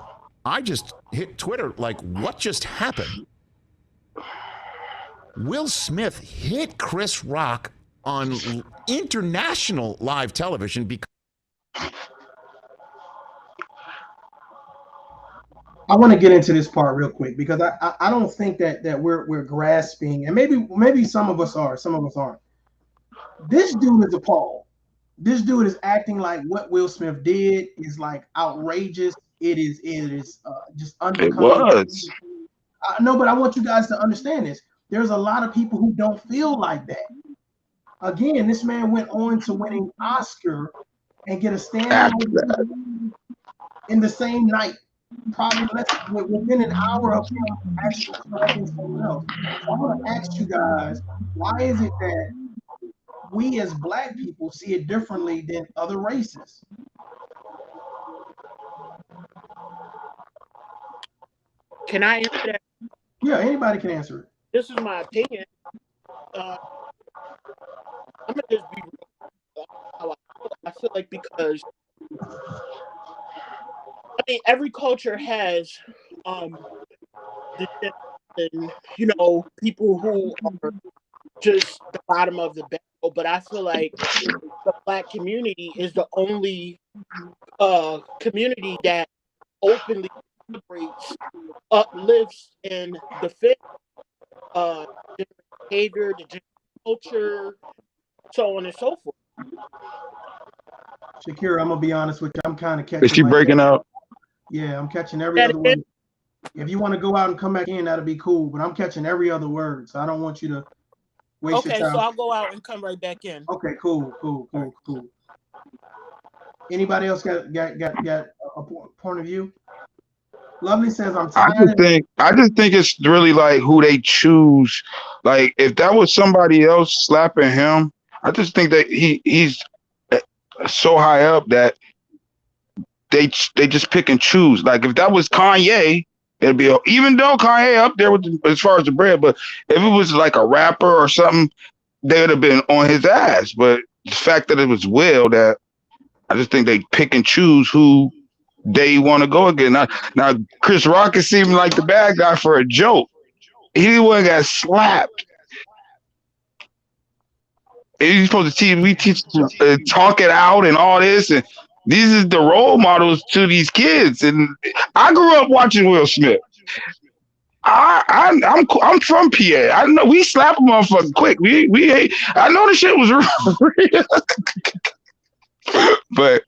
I just hit Twitter like, what just happened? Will Smith hit Chris Rock on international live television because I want to get into this part real quick because I don't think that we're grasping, and maybe some of us are, some of us aren't. This dude is appalled. This dude is acting like what Will Smith did is like outrageous. It is just unbecoming. It was. No, but I want you guys to understand this. There's a lot of people who don't feel like that. Again, this man went on to winning Oscar and get a standing in the same night. Probably within an hour of him actually striking someone else. So I want to ask you guys, why is it that we as Black people see it differently than other races? Can I answer that? Yeah, anybody can answer it. This is my opinion. I'm gonna just be real. I feel like because every culture has people who are just the bottom of the barrel, but I feel like the Black community is the only community that openly celebrates, uplifts, and defends different behavior, the different culture, so on and so forth. Shakira, I'm gonna be honest with you. I'm kind of catching. Is she breaking out? Yeah, I'm catching every other word. If you want to go out and come back in, that'll be cool. But I'm catching every other word, so I don't want you to waste your time. Okay, so I'll go out and come right back in. Okay, cool. Anybody else got a point of view? Lovely says, I'm tired. I just think it's really like who they choose. Like if that was somebody else slapping him, I just think that he's so high up that they just pick and choose. Like if that was Kanye, it'd be even though Kanye up there with as far as the bread, but if it was like a rapper or something, they would have been on his ass. But the fact that it was Will, that I just think they pick and choose who they want to go again. Now Chris Rock is seeming like the bad guy for a joke. He the one got slapped. And he's supposed to talk it out and all this, and these are the role models to these kids. And I grew up watching Will Smith. I'm from PA. I know we slap a motherfucker quick. We I know the shit was real. But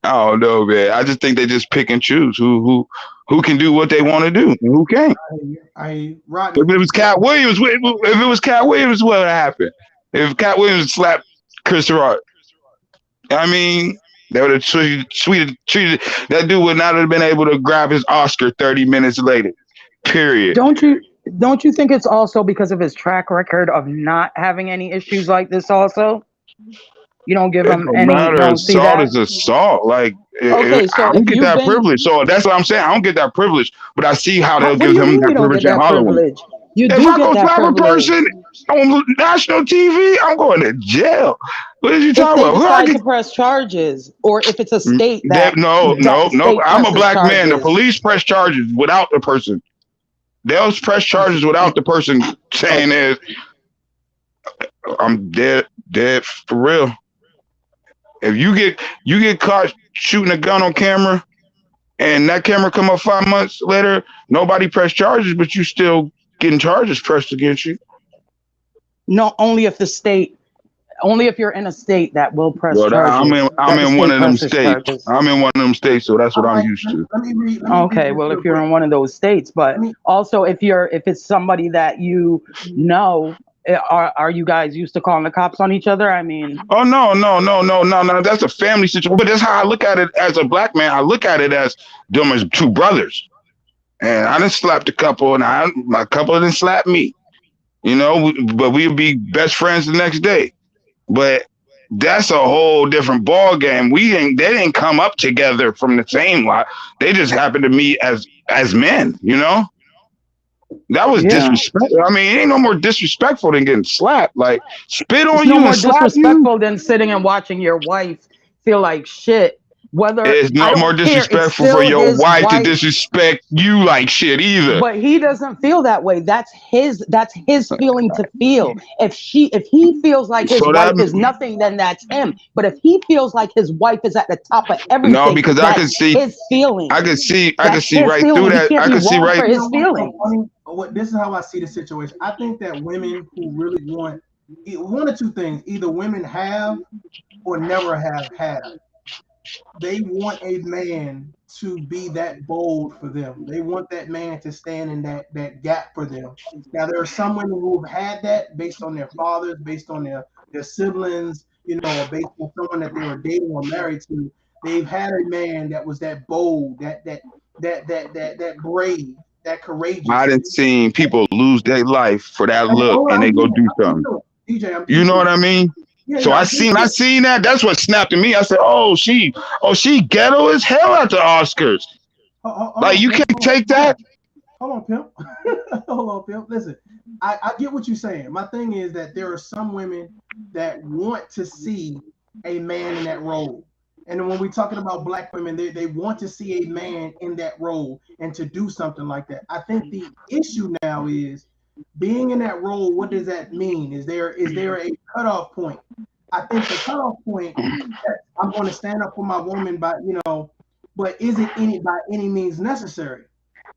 I don't know, man. I just think they just pick and choose who can do what they want to do and who can't. If it was Cat Williams, what would happen? If Cat Williams slapped Chris Rock, I mean, they would have treated that dude would not have been able to grab his Oscar 30 minutes later. Period. Don't you think it's also because of his track record of not having any issues like this? Also, you don't give him any. Assault is assault. Like, okay, so I don't get that privilege. So that's what I'm saying. I don't get that privilege, but I see how they'll give him that privilege in Hollywood. If I go slap a person on national TV, I'm going to jail. What are you talking about? If they decide to press charges, or if it's a state that no. I'm a black man. The police press charges without the person. They'll press charges without the person saying that I'm dead for real. If you get caught shooting a gun on camera and that camera come up 5 months later, nobody pressed charges, but you still getting charges pressed against you. No, only if you're in a state that will press charges. I'm in one of them states. I'm in one of them states, so that's what I'm used to. Okay, well, if you're in one of those states, but also if it's somebody that you know, are you guys used to calling the cops on each other? I mean, oh no, that's a family situation. But that's how I look at it as a black man. I look at it as them as two brothers, and I done slapped a couple, and my couple didn't slap me. You know, but we'd be best friends the next day. But that's a whole different ball game. They didn't come up together from the same lot. They just happened to meet as men, you know? That was disrespectful. I mean, it ain't no more disrespectful than getting slapped. Like, spit on you and slap you. It's no more disrespectful than sitting and watching your wife feel like shit. It's no more disrespectful for your wife to disrespect you like shit either. But he doesn't feel that way. That's his feeling to feel. If he feels like his wife is nothing, then that's him. But if he feels like his wife is at the top of everything, no, because I can see his feeling. I can see right through that. I can see right through his feelings. This is how I see the situation. I think that women who really want one or two things, either women have or never have had. They want a man to be that bold for them. They want that man to stand in that gap for them. Now, there are some women who have had that based on their fathers, based on their siblings, you know, or based on someone that they were dating or married to. They've had a man that was that bold, that brave, that courageous. I done seen people lose their life for that look, and they go do something. DJ, you know what I mean? Yeah, so I seen that. That's what snapped at me. I said, "Oh, she ghetto as hell at the Oscars." Like you can't take that. Hold on, pimp. Hold on, pimp. Listen, I get what you're saying. My thing is that there are some women that want to see a man in that role, and when we're talking about black women, they want to see a man in that role and to do something like that. I think the issue now is being in that role. What does that mean? Is there a cutoff point? I think the cutoff point, I'm going to stand up for my woman, but is it by any means necessary?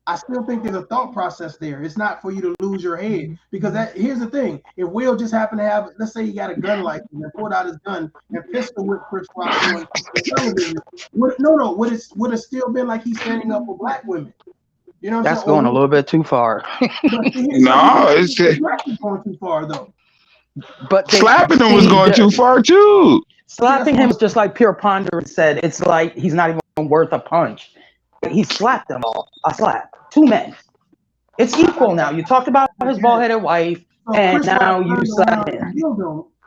I still think there's a thought process there. It's not for you to lose your head, because here's the thing. If Will just happened to have, let's say he got a gun license and pulled out his gun and pistol whipped Chris Rock on television, would it still been like he's standing up for black women? You know, that's going a little bit too far. No, it's going too far though. But slapping him was going too far too. Slapping him is just like Pure Ponder said. It's like he's not even worth a punch. He slapped them all. A slap. Two men. It's equal now. You talked about his bald-headed wife, and now you slap him.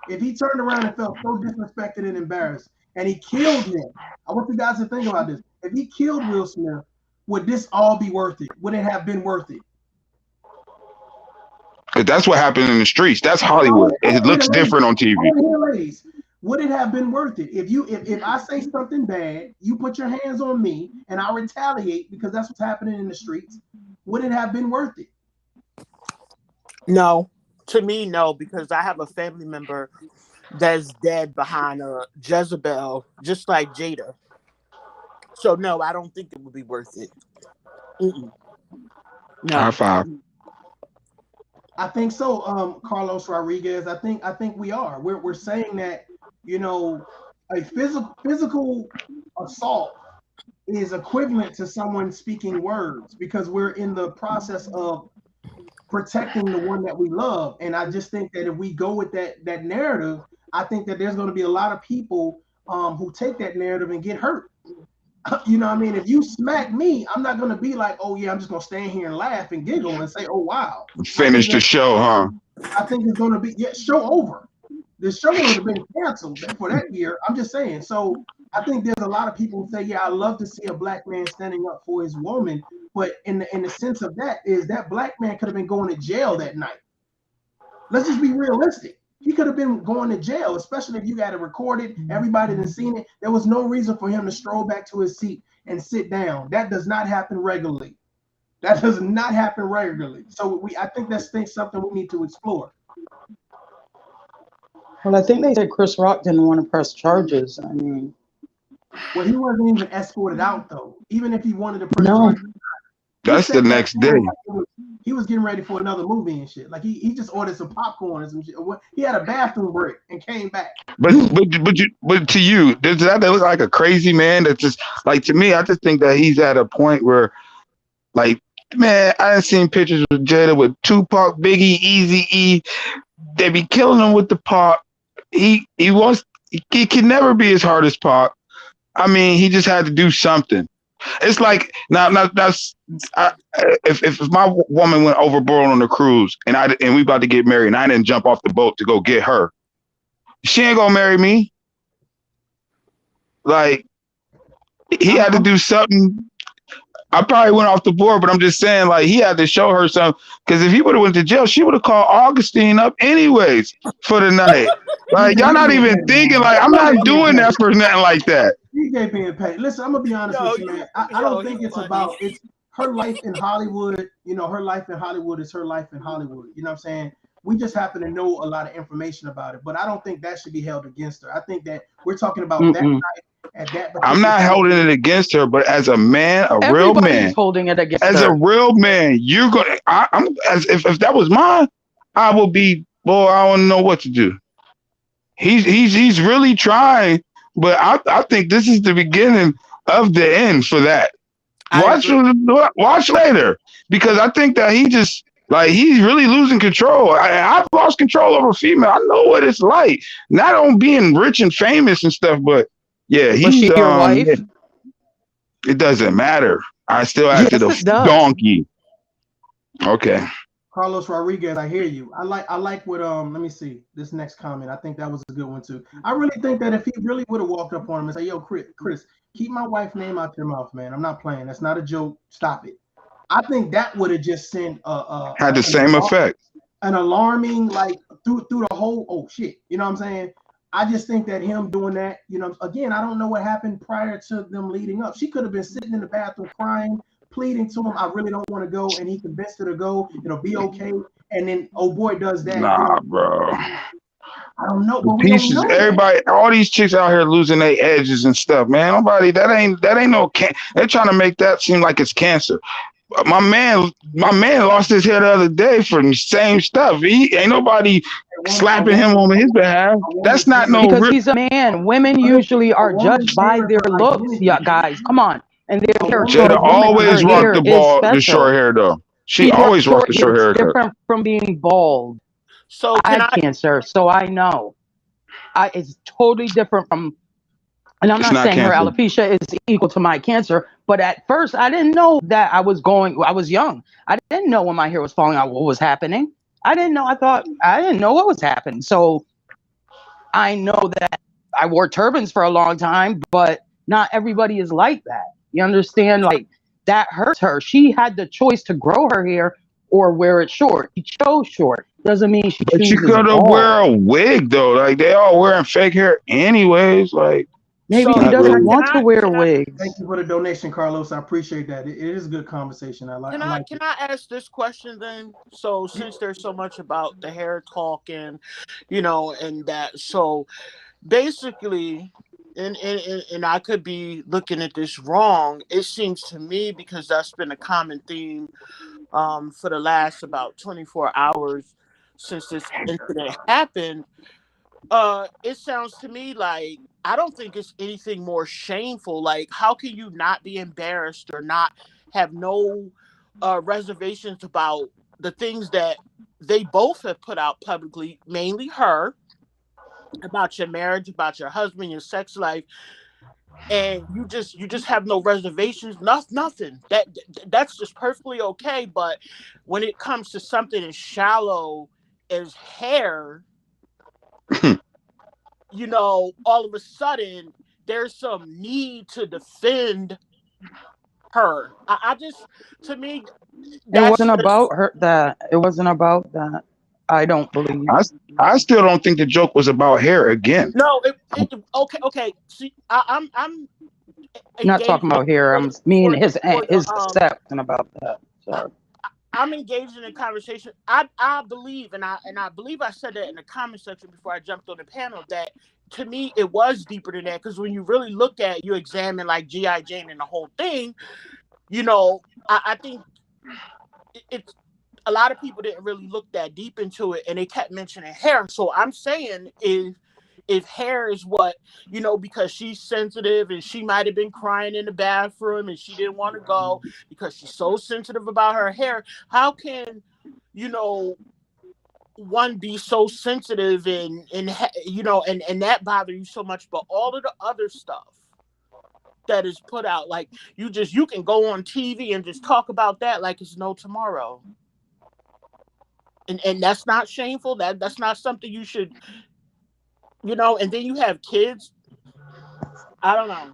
If he turned around and felt so disrespected and embarrassed, and he killed him, I want you guys to think about this. If he killed Will Smith, would this all be worth it? Would it have been worth it? That's what happened in the streets. That's Hollywood. It looks different on TV. Ladies, would it have been worth it? If I say something bad, you put your hands on me and I retaliate because that's what's happening in the streets, would it have been worth it? No. To me, no, because I have a family member that's dead behind a Jezebel, just like Jada. So no, I don't think it would be worth it. No. High five. I think so, Carlos Rodriguez. I think we are. We're saying that, you know, a physical assault is equivalent to someone speaking words, because we're in the process of protecting the one that we love. And I just think that if we go with that narrative, I think that there's going to be a lot of people who take that narrative and get hurt. You know what I mean? If you smack me, I'm not going to be like, oh, yeah, I'm just going to stand here and laugh and giggle and say, oh, wow. Finish the show, huh? I think it's going to be, show over. The show would have been canceled for that year. I'm just saying. So I think there's a lot of people who say, yeah, I love to see a black man standing up for his woman. But in the sense of that is that black man could have been going to jail that night. Let's just be realistic. He could have been going to jail, especially if you got it recorded. Everybody had seen it. There was no reason for him to stroll back to his seat and sit down. That does not happen regularly. That does not happen regularly. So I think that's something we need to explore. Well, I think they said Chris Rock didn't want to press charges. I mean, well, he wasn't even escorted out though. Even if he wanted to press charges, that's the next day. He was getting ready for another movie and shit. Like he just ordered some popcorn and some shit. He had a bathroom break and came back. But to you, does that look like a crazy man? That's just like, to me, I just think that he's at a point where, like, man, I done seen pictures with Jada with Tupac, Biggie, Eazy-E. They be killing him with the Pac. He can never be as hard as Pac. I mean, he just had to do something. It's like if my woman went overboard on the cruise and we about to get married and I didn't jump off the boat to go get her, she ain't gonna marry me. Like, he had to do something. I probably went off the board, but I'm just saying, like, he had to show her something. Because if he would have went to jail, she would have called Augustine up anyways for the night. Like, y'all not even thinking, like, I'm not doing that for nothing like that. DJ being paid. Listen, I'm gonna be honest with you, man. I don't think it's about it's her life in Hollywood. You know, her life in Hollywood is her life in Hollywood. You know what I'm saying? We just happen to know a lot of information about it, but I don't think that should be held against her. I think that we're talking about that night at that. I'm not holding it against her, but as a man, real man, holding it against as her. A real man, you're gonna. If that was mine, I would be. Boy, I don't know what to do. He's really trying, but I think this is the beginning of the end for that. Watch later, because I think that he's really losing control. I've lost control over female. I know what it's like, not on being rich and famous and stuff, but yeah, he's your wife? Yeah, it doesn't matter. I still acted a donkey. Okay. Carlos Rodriguez, I hear you. I like what let me see this next comment. I think that was a good one too. I really think that if he really would have walked up on him and say, "Yo, Chris, keep my wife's name out your mouth, man. I'm not playing. That's not a joke. Stop it." I think that would have just sent had the same effect. An alarming, like through the whole, oh shit, you know what I'm saying? I just think that him doing that, you know, again, I don't know what happened prior to them leading up. She could have been sitting in the bathroom crying, pleading to him, I really don't want to go, and he convinced her to go, it'll be okay. And then oh boy does that. Nah, bro. I don't know. But Pieces, everybody, all these chicks out here losing their edges and stuff, man. Nobody, that ain't no they're trying to make that seem like it's cancer. My man lost his hair the other day for the same stuff. He ain't nobody slapping him on his behalf. That's not no. Because he's a man. Women usually are judged by their looks. Yeah, guys, come on. And their hair. Jada always rocked the short hair though. She always rocked the short hair. It's different from being bald. So I had cancer, so I know. It's totally different from. And I'm not saying her alopecia is equal to my cancer, but at first I didn't know that I was young. I didn't know when my hair was falling out what was happening. I didn't know. I didn't know what was happening. So I know that I wore turbans for a long time, but not everybody is like that. You understand? Like, that hurts her. She had the choice to grow her hair or wear it short. She chose short. Doesn't mean she chooses. She could have wear a wig though. Like, they all wearing fake hair anyways. Like, maybe she doesn't want to wear wigs. Thank you for the donation, Carlos. I appreciate that. It is a good conversation. Can I ask this question then? So since there's so much about the hair talk and, you know, and that, so basically, and I could be looking at this wrong. It seems to me, because that's been a common theme for the last about 24 hours since this incident happened. It sounds to me like I don't think it's anything more shameful. Like, how can you not be embarrassed or not have no reservations about the things that they both have put out publicly, mainly her, about your marriage, about your husband, your sex life, and you just have no reservations, nothing. That's just perfectly okay. But when it comes to something as shallow as hair, you know, all of a sudden there's some need to defend her. I just, to me, it wasn't about her. It wasn't about that. I don't believe. I still don't think the joke was about hair again. No, okay. See, I'm not talking about hair. I'm mean his sex and about that. Sorry. I'm engaged in a conversation. I believe, and I believe I said that in the comment section before I jumped on the panel, that to me it was deeper than that, because when you really look at, you examine like G.I. Jane and the whole thing, you know, I think it's a lot of people didn't really look that deep into it, and they kept mentioning hair. So I'm saying if hair is what, you know, because she's sensitive and she might have been crying in the bathroom and she didn't want to go because she's so sensitive about her hair, how can, you know, one be so sensitive and you know, and that bother you so much, but all of the other stuff that is put out, like you can go on TV and just talk about that like it's no tomorrow. And that's not shameful. That's not something you should, you know, and then you have kids. I don't know.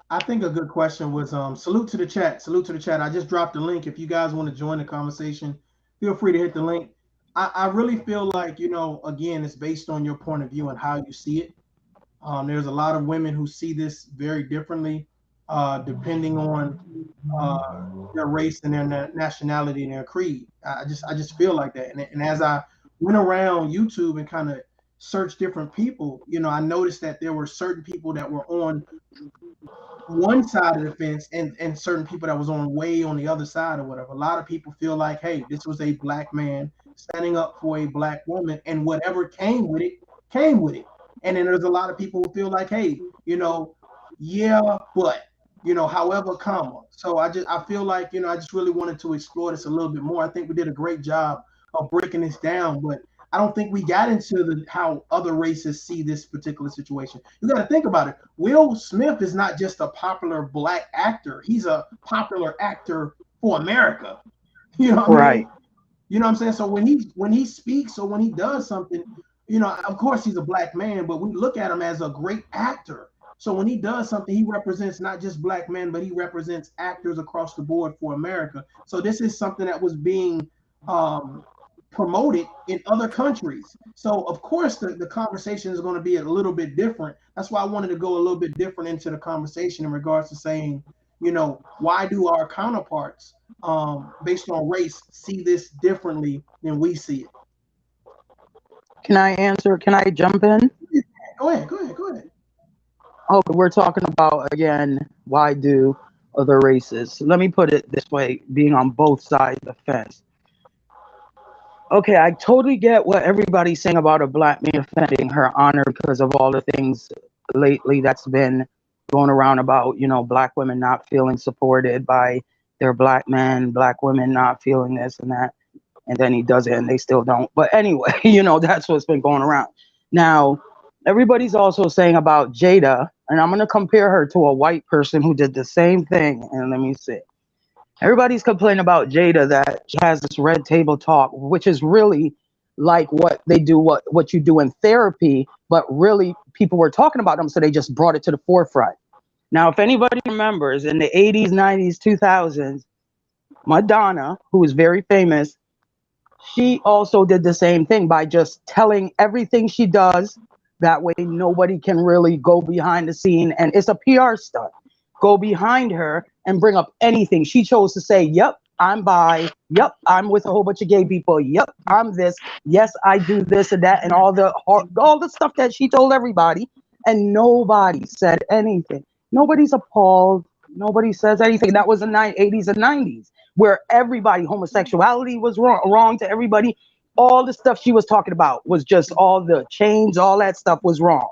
I think a good question was salute to the chat. Salute to the chat. I just dropped the link. If you guys want to join the conversation, feel free to hit the link. I really feel like, you know, again, it's based on your point of view and how you see it. There's a lot of women who see this very differently, depending on their race and their nationality and their creed. I just feel like that. And as I went around YouTube and kind of searched different people, you know, I noticed that there were certain people that were on one side of the fence and certain people that was way on the other side or whatever. A lot of people feel like, hey, this was a black man standing up for a black woman, and whatever came with it, came with it. And then there's a lot of people who feel like, hey, you know, yeah, but, you know, however, comma. So I feel like, you know, I just really wanted to explore this a little bit more. I think we did a great job of breaking this down, but I don't think we got into how other races see this particular situation. You got to think about it. Will Smith is not just a popular black actor. He's a popular actor for America. You know what I mean? You know what I'm saying? So when he speaks or when he does something, you know, of course he's a black man, but we look at him as a great actor. So when he does something, he represents not just black men, but he represents actors across the board for America. So this is something that was being promoted in other countries. So of course the conversation is going to be a little bit different. That's why I wanted to go a little bit different into the conversation in regards to saying, you know, why do our counterparts based on race see this differently than we see it? Can I answer? Can I jump in? Go ahead. Oh, we're talking about, again, why do other races? Let me put it this way, being on both sides of the fence. Okay, I totally get what everybody's saying about a black man defending her honor because of all the things lately that's been going around about, you know, black women not feeling supported by their black men, black women not feeling this and that. And then he does it and they still don't. But anyway, you know, that's what's been going around. Now, everybody's also saying about Jada, and I'm going to compare her to a white person who did the same thing. And let me see. Everybody's complaining about Jada that she has this red table talk, which is really like what they do, what you do in therapy, but really people were talking about them, so they just brought it to the forefront. Now, if anybody remembers, in the 80s, 90s, 2000s, Madonna, who is very famous, she also did the same thing by just telling everything she does. That way nobody can really go behind the scene, and it's a PR stunt. Go behind her and bring up anything. She chose to say, yep, I'm bi. Yep, I'm with a whole bunch of gay people. Yep, I'm this. Yes, I do this and that, and all the stuff that she told everybody, and nobody said anything. Nobody's appalled. Nobody says anything. That was the 80s and 90s, where everybody, homosexuality was wrong to everybody. All the stuff she was talking about was just all the chains, all that stuff was wrong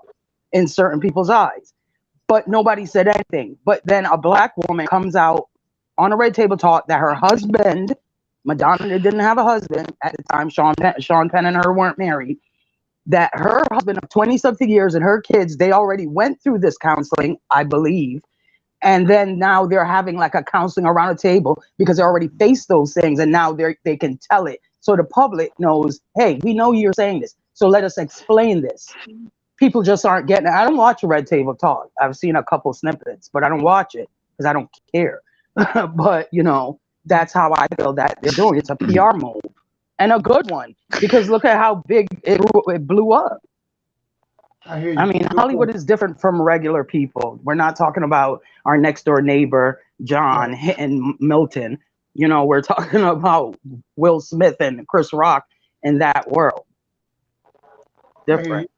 in certain people's eyes. But nobody said anything. But then a black woman comes out on a red table talk that her husband, Madonna didn't have a husband at the time, Sean Penn and her weren't married, that her husband of 20-something years and her kids, they already went through this counseling, I believe. And then now they're having like a counseling around a table because they already faced those things, and now they can tell it. So the public knows, hey, we know you're saying this, so let us explain this. People just aren't getting it. I don't watch Red Table Talk. I've seen a couple snippets, but I don't watch it because I don't care. But, you know, that's how I feel that they're doing. It's a PR move, and a good one, because look at how big it blew up. I hear you. I mean, Hollywood is different from regular people. We're not talking about our next door neighbor, John, hitting Milton. You know, we're talking about Will Smith and Chris Rock in that world. Different.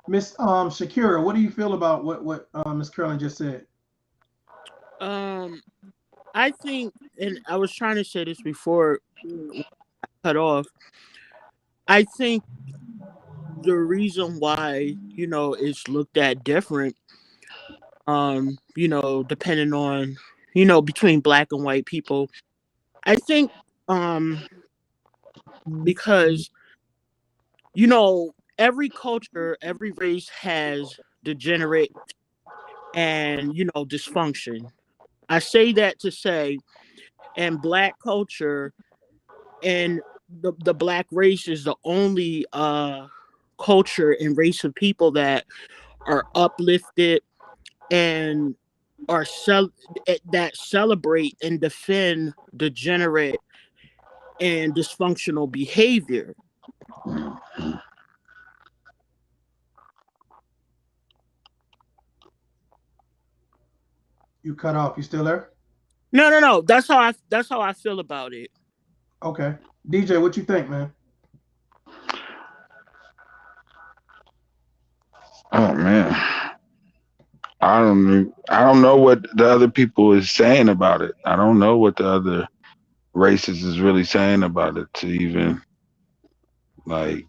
Miss Shakira, what do you feel about what Miss Curlin just said? I think, and I was trying to say this before I cut off. I think the reason why, you know, it's looked at different, you know, depending on, you know, between black and white people, I think because, you know, every culture, every race has degenerate and, you know, dysfunction. I say that to say, in black culture and the black race is the only culture and race of people that are uplifted and are that celebrate and defend degenerate and dysfunctional behavior. You cut off. You still there? No. That's how I feel about it. Okay. DJ, what you think, man? Oh man. I don't know what the other people is saying about it. I don't know what the other races is really saying about it to even like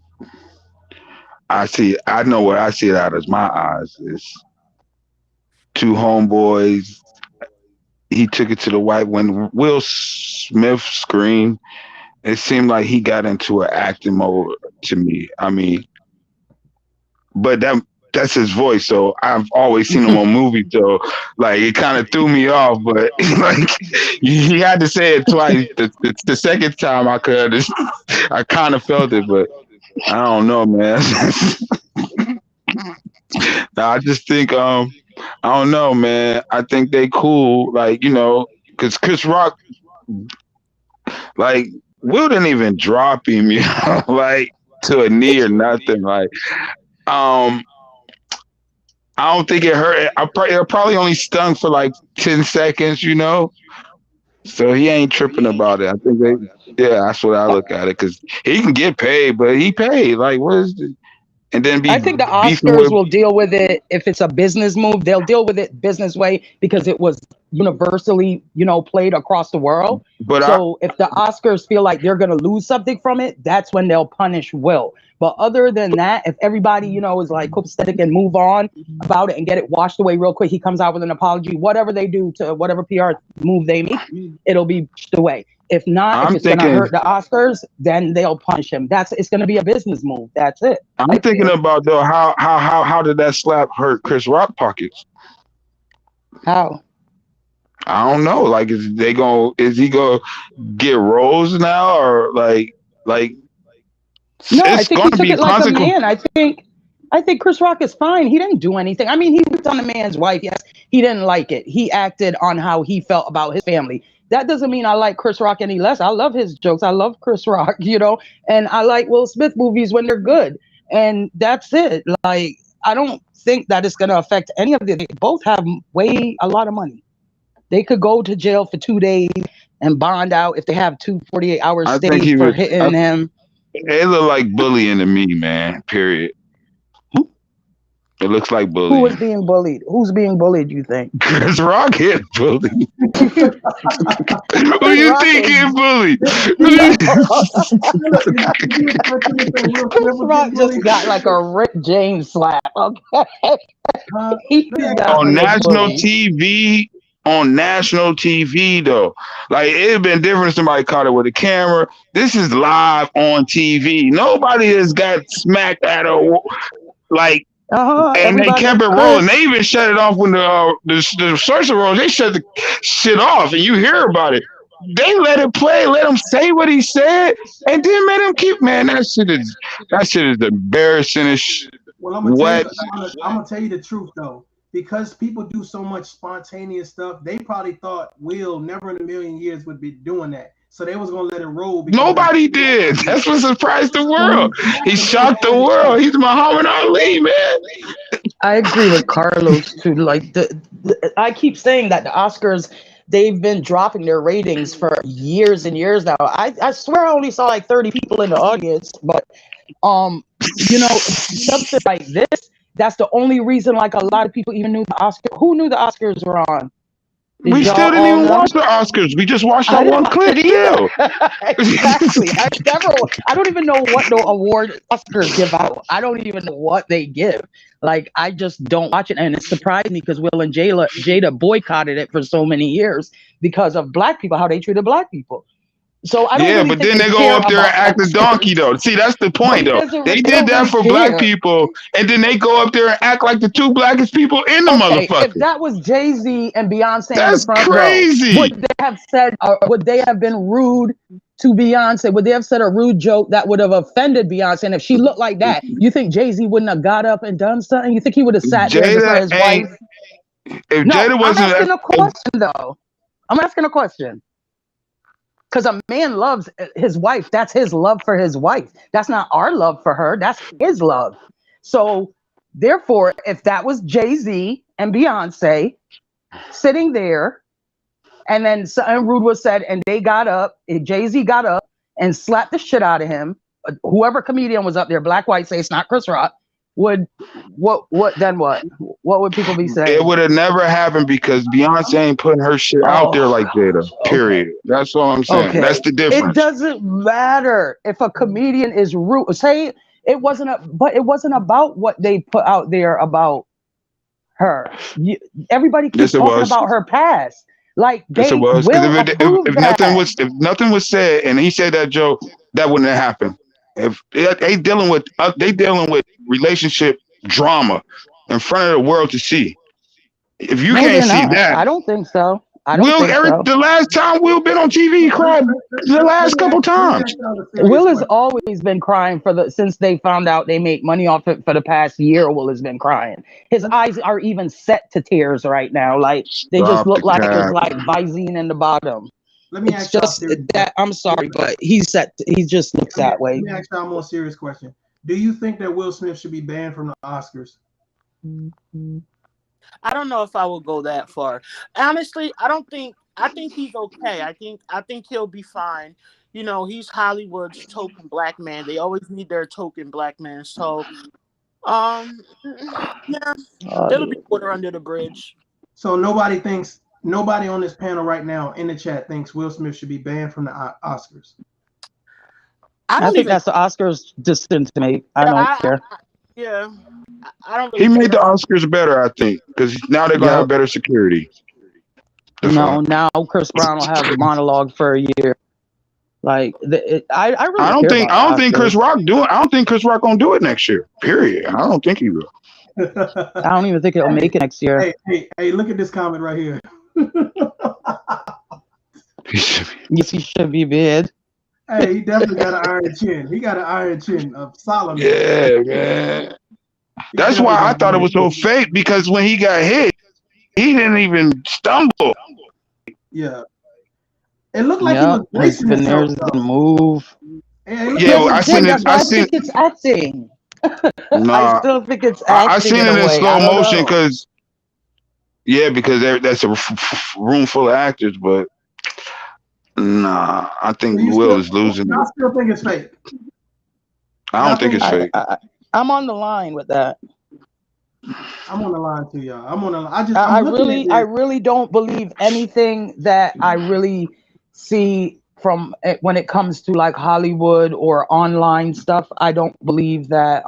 I know what I see it out as my eyes. It's two homeboys. He took it to the white. When Will Smith screamed, it seemed like he got into an acting mode to me. I mean, but that's his voice, so I've always seen him on movies, so like it kind of threw me off. But like he had to say it twice. The second time I could, I kind of felt it, but I don't know, man. I just think I don't know, man. I think they cool, like, you know, because Chris Rock, like, Will didn't even drop him, you know, like to a knee or nothing. Like, I don't think it hurt. It probably only stung for like 10 seconds, you know. So he ain't tripping about it. I think that's what I look at it, because he can get paid, but he paid. Like, what is the? And then I think the Oscars will deal with it if it's a business move. They'll deal with it business way because it was universally, you know, played across the world. But so if the Oscars feel like they're going to lose something from it, that's when they'll punish Will. But other than that, if everybody, you know, is like copacetic and move on about it and get it washed away real quick, he comes out with an apology, whatever they do to whatever PR move they make, it'll be pushed away. If not, if it's going to hurt the Oscars, then they'll punish him. It's going to be a business move. That's it. I'm thinking about though how did that slap hurt Chris Rock pockets? How? I don't know. Like, is he gonna get roles now, or like? No, I think he took it like a man. I think Chris Rock is fine. He didn't do anything. I mean, he was on a man's wife. Yes, he didn't like it. He acted on how he felt about his family. That doesn't mean I like Chris Rock any less. I love his jokes. I love Chris Rock, you know, and I like Will Smith movies when they're good. And that's it. Like, I don't think that it's going to affect any of them. They both have a lot of money. They could go to jail for 2 days and bond out if they have 48 hours stay for hitting him. It look like bullying to me, man, period. It looks like bullying. Who is being bullied? Who's being bullied, you think? Chris Rock get bullied. Who you think get bullied? Chris Rock just got like a Rick James slap, okay? On national TV. On national TV, though, like, it'd been different if somebody caught it with a camera. This is live on TV. Nobody has got smacked at a like. And they kept it rolling. They even shut it off when the search rolls. They shut the shit off, and you hear about it. They let it play, let him say what he said, and then made him keep. Man, that shit is embarrassing. Well, I'm gonna tell you the truth though, because people do so much spontaneous stuff. They probably thought Will never in a million years would be doing that. so they was gonna let it roll. Nobody did. That's what surprised the world. He shocked the world. He's Muhammad Ali, man. I agree with Carlos too. Like I keep saying that the Oscars, they've been dropping their ratings for years and years now. I swear I only saw like 30 people in the audience, but something like this, that's the only reason like a lot of people even knew the Oscars. Who knew the Oscars were on? We still didn't even watch the Oscars. We just watched that one clip still. Exactly. I don't even know what the award Oscars give out. I don't even know what they give. Like, I just don't watch it. And it surprised me because Will and Jada boycotted it for so many years because of black people, how they treated black people. So I don't really but think then they go up there and act a donkey though. See, that's the point though. They did that for black people, and then they go up there and act like the two blackest people in the motherfucker. If that was Jay-Z and Beyonce, that's in the front crazy. Row, would they have said? Would they have been rude to Beyonce? Would they have said a rude joke that would have offended Beyonce? And if she looked like that, you think Jay-Z wouldn't have got up and done something? You think he would have sat there in front of his wife? If Jada wasn't, I'm asking a question though. I'm asking a question. Because a man loves his wife. That's his love for his wife. That's not our love for her. That's his love. So, therefore, if that was Jay-Z and Beyonce sitting there, and then something rude was said, and they got up, Jay-Z got up and slapped the shit out of him, whoever comedian was up there, black, white, say it's not Chris Rock, what would people be saying? It would have never happened because Beyonce ain't putting her shit out there like Jada. Period. That's all I'm saying. That's the difference. It doesn't matter if a comedian is rude. Say it wasn't about what they put out there about her. Everybody keeps talking about her past. Like yes, it was. If nothing was said and he said that joke, that wouldn't have happened. If they dealing with relationship drama in front of the world to see. If you can't see that, I don't think so. The last time Will been on TV, he cried the last couple times. Will has always been crying since they found out they make money off it for the past year. Will has been crying. His eyes are even set to tears right now. Like they just look like it's like Visine in the bottom. Let me ask just that. I'm sorry, but he just looks that way. Let me ask y'all a more serious question. Do you think that Will Smith should be banned from the Oscars? I don't know if I will go that far. Honestly, I think he's okay. I think he'll be fine. You know, he's Hollywood's token black man. They always need their token black man. So, yeah, it'll be water under the bridge. So nobody on this panel right now in the chat thinks Will Smith should be banned from the Oscars. I think that's the Oscars' decision to make. I don't care. I don't. Really he made the Oscars better, I think, because now they're gonna have better security. Now Chris Brown will have a monologue for a year. Like I don't think Chris Rock gonna do it next year. Period. I don't think he will. I don't even think he'll make it next year. Hey! Look at this comment right here. Yes, he should be banned. Hey, he definitely got an iron chin. He got an iron chin of Solomon. Yeah, man. That's why I thought it was so fake, because when he got hit, he didn't even stumble. Yeah. It looked like he was bracing himself. Didn't move. I seen it. I think it's acting. Nah, I still think it's acting. I seen it in slow motion because that's a room full of actors, but nah, I think Will is losing. I still think it's fake. I don't think it's fake. I'm on the line with that. I'm on the line too, y'all. I'm on the line. I really don't believe anything that I really see from when it comes to like Hollywood or online stuff. I don't believe that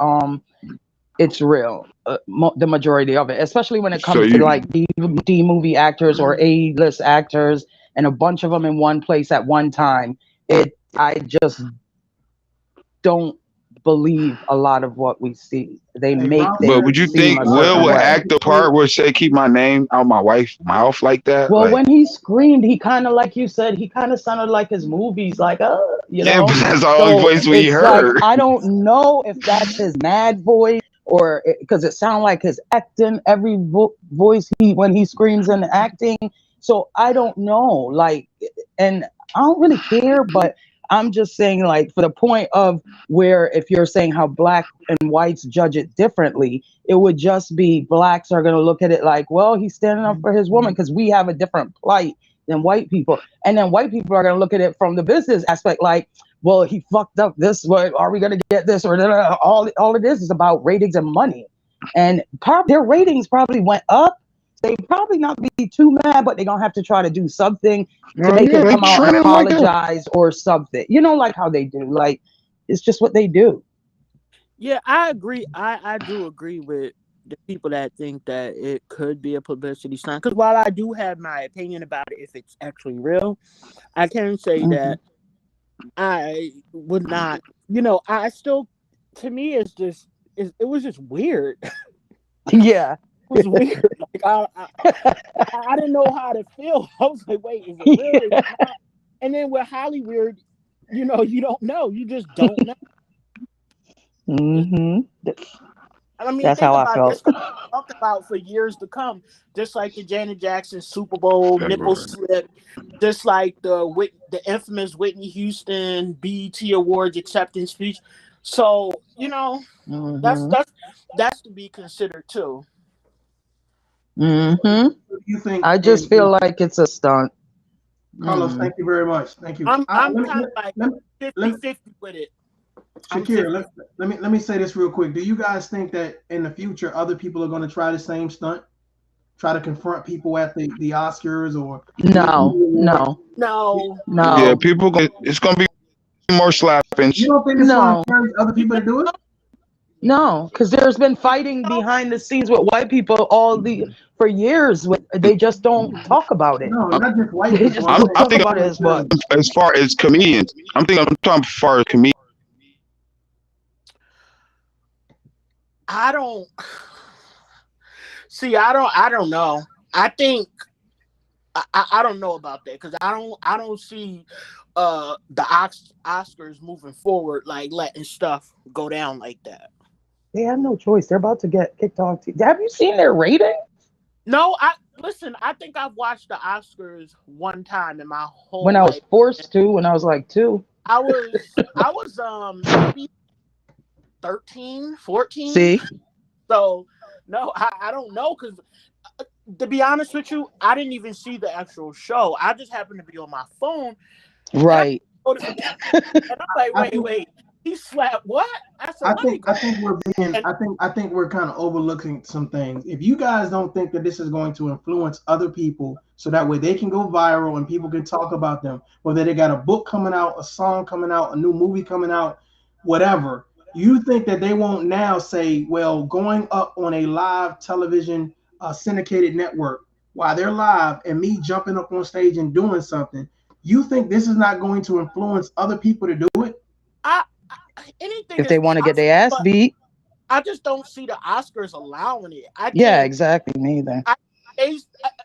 it's real. The majority of it, especially when it comes to like D movie actors or A-list actors, and a bunch of them in one place at one time. I just don't believe a lot of what we see. They make. But would you think Will would act the part where say keep my name out my wife's mouth like that? Well, when he screamed, he kind of, like you said, he kind of sounded like his movies, like you know. Yeah, but that's the only voice we heard. Like, I don't know if that's his mad voice or because it sounded like his acting. Every voice when he screams and acting. So I don't know. Like, and I don't really care, but I'm just saying, like, for the point of where if you're saying how black and whites judge it differently, it would just be blacks are going to look at it like, well, he's standing up for his woman because we have a different plight than white people. And then white people are going to look at it from the business aspect like, well, he fucked up this. What are we going to get this? Or all it is about ratings and money. And their ratings probably went up. They probably not be too mad, but they're going to have to try to do something to make him come out and apologize or something. You know, like how they do. Like, it's just what they do. Yeah, I agree. I do agree with the people that think that it could be a publicity stunt. Because while I do have my opinion about it, if it's actually real, I can say that I would not, I still, to me, it was just weird. Yeah. It was weird. Like I didn't know how to feel. I was like, wait, is it real? Is it not? And then with Hollywood, you don't know. You just don't know. I mean, that's how I felt. It's going to be talked about for years to come. Just like the Janet Jackson Super Bowl nipple slip, just like the infamous Whitney Houston BET Awards acceptance speech. So that's to be considered too. You think? I just feel like it's a stunt. Carlos, thank you very much. Thank you. I'm kind of like 50-50 with it. Shakira, let me say this real quick. Do you guys think that in the future other people are going to try the same stunt? Try to confront people at the Oscars or No. Yeah, it's going to be more slapping. You don't think it's going to encourage other people to do it? No, because there's been fighting behind the scenes with white people for years. They just don't talk about it. No, not just white people. I think about it as far as comedians. I'm talking as far as comedians. I don't know. I think I don't know about that because I don't see the Oscars moving forward like letting stuff go down like that. They have no choice. They're about to get kicked off. Have you seen their rating? No, listen. I think I've watched the Oscars one time in my whole when I was life. Forced to when I was like 2. I was maybe 13, 14. See? So no, I don't know because to be honest with you, I didn't even see the actual show. I just happened to be on my phone. Right. And I'm like, wait. He slapped what? I think we're kind of overlooking some things. If you guys don't think that this is going to influence other people so that way they can go viral and people can talk about them, whether they got a book coming out, a song coming out, a new movie coming out, whatever, you think that they won't now say, well, going up on a live television syndicated network while they're live and me jumping up on stage and doing something, you think this is not going to influence other people to do it? Anything if they want to get their ass beat. I just don't see the Oscars allowing it. Yeah, exactly. Me either.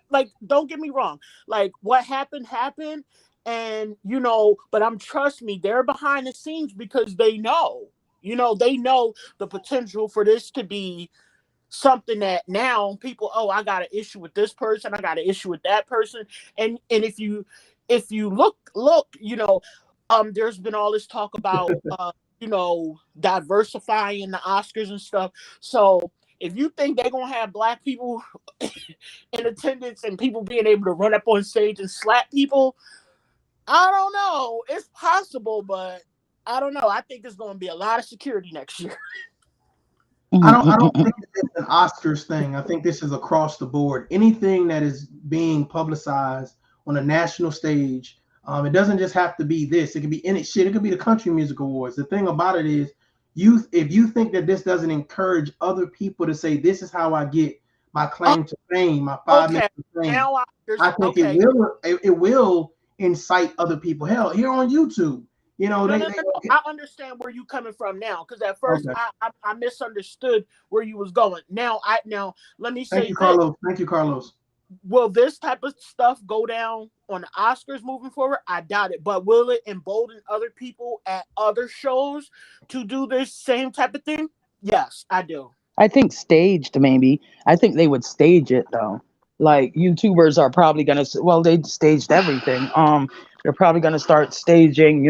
Like, don't get me wrong. Like, what happened, and but trust me, they're behind the scenes because they know, they know the potential for this to be something that now people, I got an issue with this person, I got an issue with that person, and if you look, there's been all this talk about diversifying the Oscars and stuff. So if you think they're gonna have black people in attendance and people being able to run up on stage and slap people, I don't know. It's possible, but I don't know. I think there's gonna be a lot of security next year. I don't think it's an Oscars thing. I think this is across the board. Anything that is being publicized on a national stage. It doesn't just have to be this. It could be any shit. It could be the Country Music Awards. The thing about it is, if you think that this doesn't encourage other people to say, this is how I get my claim to fame, my 5 minutes of fame, I think it will incite other people. Hell, here on YouTube, I understand where you coming from now, because at first I misunderstood where you was going. Now let me say, thank you, Carlos. Will this type of stuff go down on the Oscars moving forward? I doubt it. But will it embolden other people at other shows to do this same type of thing? Yes, I do. I think staged, maybe. I think they would stage it, though. Like, YouTubers are probably going to... Well, they staged everything. They're probably going to start staging,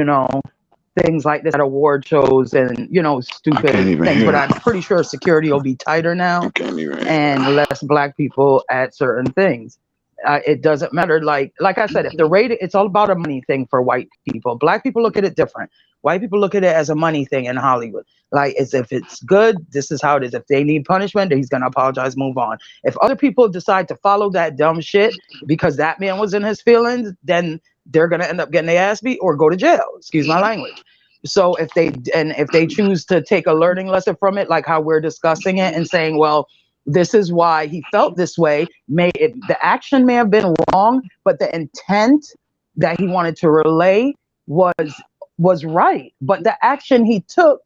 things like this at award shows and, stupid things. But I'm pretty sure security will be tighter now and less black people at certain things. It doesn't matter. Like I said, if the rating, it's all about a money thing for white people. Black people look at it different. White people look at it as a money thing in Hollywood. Like, as if it's good, this is how it is. If they need punishment, he's going to apologize, move on. If other people decide to follow that dumb shit because that man was in his feelings, then they're going to end up getting their ass beat or go to jail. Excuse my language. So if they choose to take a learning lesson from it, like how we're discussing it and saying, well, this is why he felt this way. The action may have been wrong, but the intent that he wanted to relay was right. But the action he took,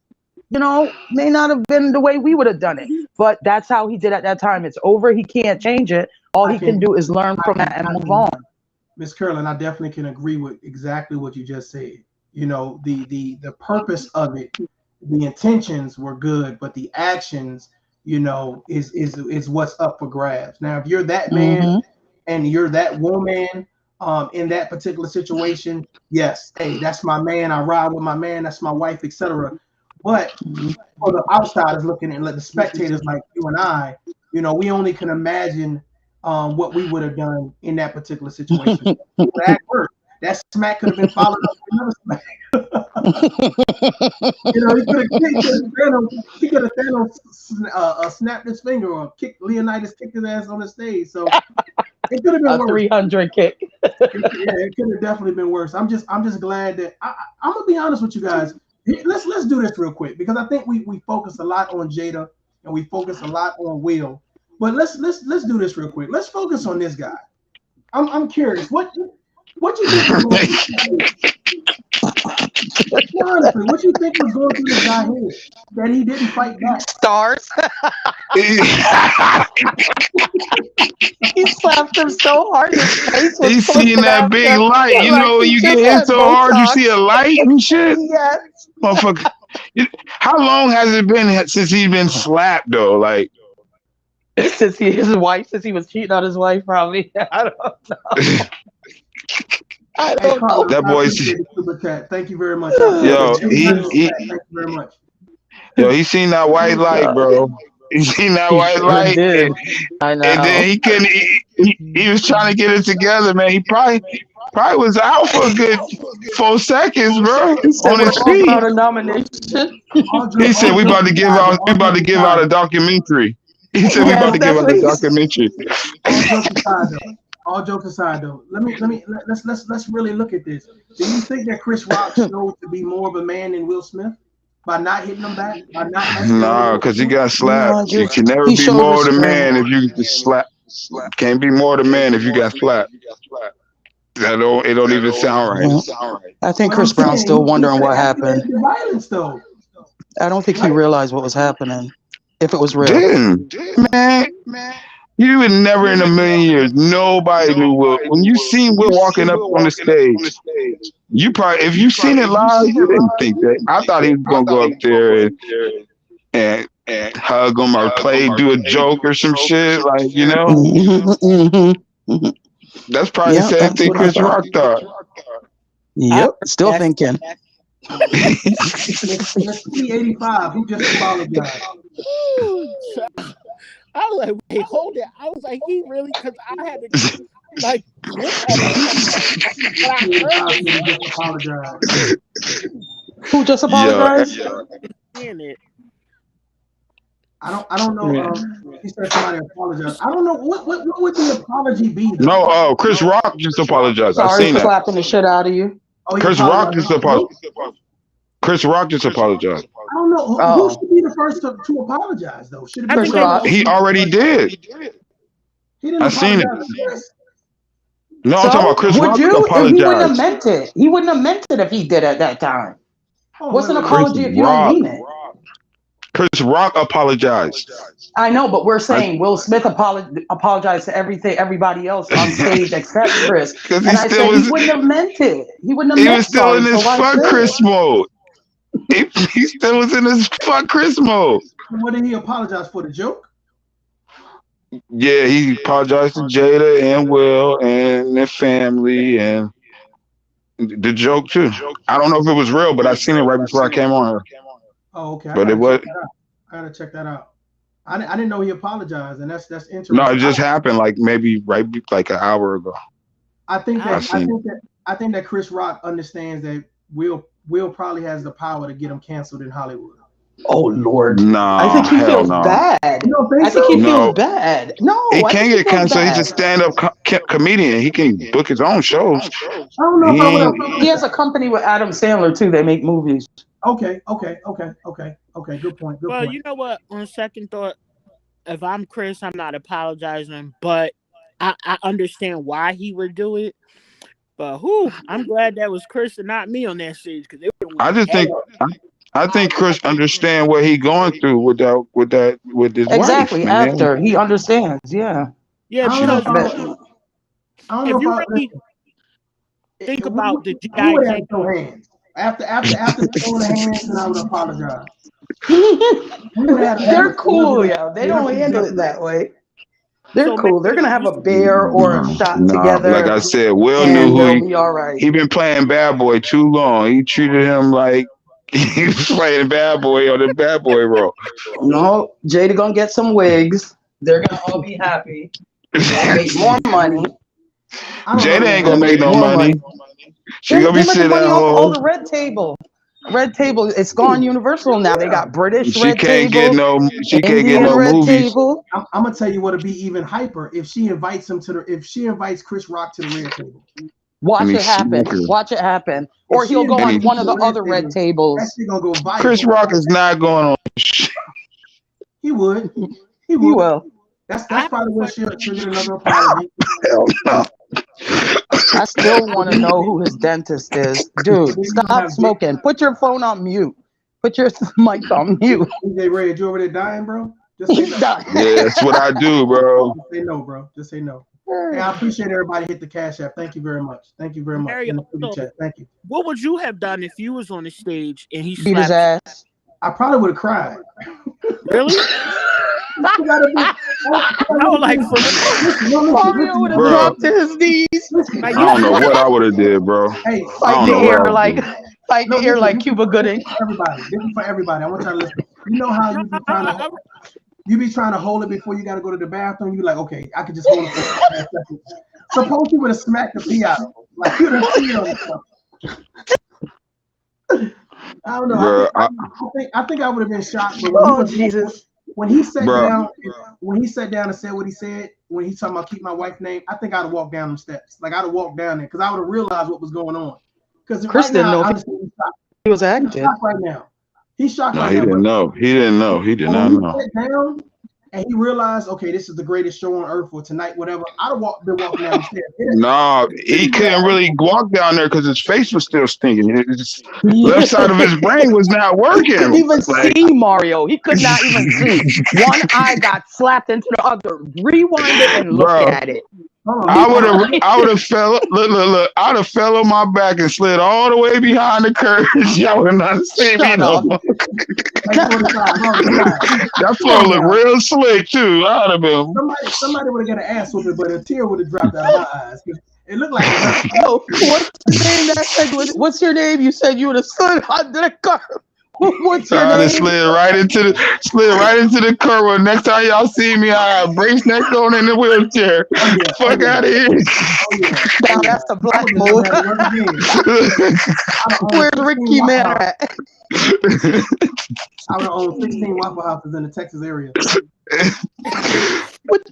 may not have been the way we would have done it. But that's how he did at that time. It's over. He can't change it. All he can do is learn from that and move on. Miss Curlin, I definitely can agree with exactly what you just said. The purpose of it, the intentions were good, but the actions, is what's up for grabs. Now, if you're that man and you're that woman in that particular situation, yes, hey, that's my man. I ride with my man. That's my wife, etc. But for the outsiders looking and the spectators like you and I, we only can imagine what we would have done in that particular situation. That worked. That smack could have been followed up with another smack. He could have snapped his finger or Leonidas kicked his ass on the stage. So it could have been a worse. 300 kick. It could have definitely been worse. I'm just glad that I'm gonna be honest with you guys. Let's do this real quick because I think we focus a lot on Jada and we focus a lot on Will. But let's do this real quick. Let's focus on this guy. I'm curious. What you think? Honestly, what you think was going through this guy's head that he didn't fight back? Stars. He slapped him so hard. His face was He's seen that big light. You get hit so hard, you see a light and shit. Yes. Motherfucker. How long has it been since he's been slapped though? Like since he was cheating on his wife, probably. I don't know. That boy's. Thank you very much. Yo, thank you very much. Yo, he seen that white light, bro. He seen that white light, and then he couldn't. He was trying to get it together, man. He probably was out for a good 4 seconds, bro. On his feet. He said, "We about to give out a documentary." He said, "We about to give out a documentary." All jokes aside, though, let's really look at this. Do you think that Chris Rock showed to be more of a man than Will Smith by not hitting him back? Nah, because he got slapped. You can never be more the man if you get slapped. Can't be more the man if you got slapped. It don't even sound right. I think Chris Brown's still wondering what happened. Violence, though. I don't think he realized what was happening. If it was real, man. You would never in a million years. Nobody knew Will. When you seen Will walking up on the stage, you probably, if you seen it live, you didn't think that. I thought he was gonna go up there and hug him or do a joke or some shit, like That's probably the same thing Chris Rock thought. Yep, still thinking. It's 85. Who just apologized? I was like, wait, hold it. I was like, he really, because I had to, like, look at it. Who just apologized? I don't know. He said somebody apologized. I don't know. What would the apology be? No, Chris Rock just apologized. I've seen that. Slapping the shit out of you. Chris Rock just apologized. Chris Rock just apologized. I don't know. Who should be the first to apologize, though? Should it be Chris Rock? He already did. He didn't. I seen it. No, I'm talking about Chris Rock apologized. He wouldn't have meant it. He wouldn't have meant it if he did at that time. What's an apology if you don't mean it? Chris Rock apologized. I know, but we're saying Will Smith apologized to everybody else on stage except Chris. And I said he wouldn't have meant it. He wouldn't have meant it. He was still in his fuck Chris mode. He still was in his fuck Chris mode. What did he apologize for? The joke? Yeah, he apologized to Jada and Will and their family, and The joke too. I don't know if it was real, but I seen it right before I came on. Oh, okay. But it was. I gotta check that out. I didn't know he apologized, and that's interesting. No, it just happened like maybe like an hour ago. I think that Chris Rock understands that Will probably has the power to get him canceled in Hollywood. Oh Lord! No, I think he feels bad. You don't think I think he feels bad. No, he can't get canceled. He's a stand-up comedian. He can book his own shows. I don't know. He has a company with Adam Sandler too. They make movies. Okay. Good point. Well, you know what? On second thought, if I'm Chris, I'm not apologizing, but I understand why he would do it. But I'm glad that was Chris and not me on that stage because I think Chris understands what he's going through with his exactly wife, after he understands. Yeah. Because if you really think about the G.I. Jane after throwing the hands, then I would apologize. They're cool, yeah. They don't handle it that way. They're cool. They're gonna have a beer or a shot together. Like I said, Will knew who he been playing bad boy too long. He treated him like he was playing bad boy on the bad boy role. No, Jada gonna get some wigs. They're gonna all be happy. Make more money. Jada ain't gonna make no money. She gonna be sitting at home. Oh, the red table. Red table. It's gone universal now. They got British red table. She can't get no movies. Table. I'm gonna tell you what'll be even hyper if she invites Chris Rock to the red table. Watch it happen. Watch it happen. Or he'll go on one of the other red tables. Gonna go viral. Chris Rock is not going on. He would. He will. That's probably what she'll get another apology. Hell no. I still want to know who his dentist is. Dude, stop smoking. Put your phone on mute. Put your mic on mute. DJ Red, you over there dying, bro? Just say no. Yeah, that's what I do, bro. Just say no, bro. Just say no. Hey, I appreciate everybody hit the Cash App. Thank you very much. Thank you very much. Thank you. What would you have done if you was on the stage and he beat his ass? I probably would have cried. Really? Mario would have dropped to his knees. I don't know what I would have did, bro. Hey, fight the air like Cuba Gooding. Everybody, this is for everybody. I want y'all to listen. You know how you be trying to hold it before you got to go to the bathroom. You like, okay, I could just hold it for 5 seconds. Suppose you would have smacked the pee out of him. Like you would have peed on himself. I don't know. Bro, I think I would have been shocked. But when he sat down and said what he said, when he talking about keep my wife's name, I think I'd have walked down them steps. Like I'd have walked down there because I would have realized what was going on. Because Chris didn't know he was acting. He's shocked right now. He's shocked right now. He didn't know. He did not know. He sat down and he realized, okay, this is the greatest show on earth for tonight, whatever. I'd have been walking down the stairs. No, he couldn't really walk down there because his face was still stinking. Left side of his brain was not working. He couldn't even see Mario. He could not even see. One eye got slapped into the other. Rewind it and look at it. I would have fell. Look! I'd have fell on my back and slid all the way behind the curtains. Y'all would not see me no more. That floor looked real slick too. I'd have been. Somebody would have got an ass whooping, but a tear would have dropped out of my eyes. It looked like. Yo, what's your name? That said, what's your name? You said you would have slid under the car. What's your name? Slid right into the curb. Next time y'all see me, I have brace neck on in the wheelchair. Fuck out of here. Now that's a black boy. Where's Ricky Man at? I would own 16 Waffle Houses in the Texas area. What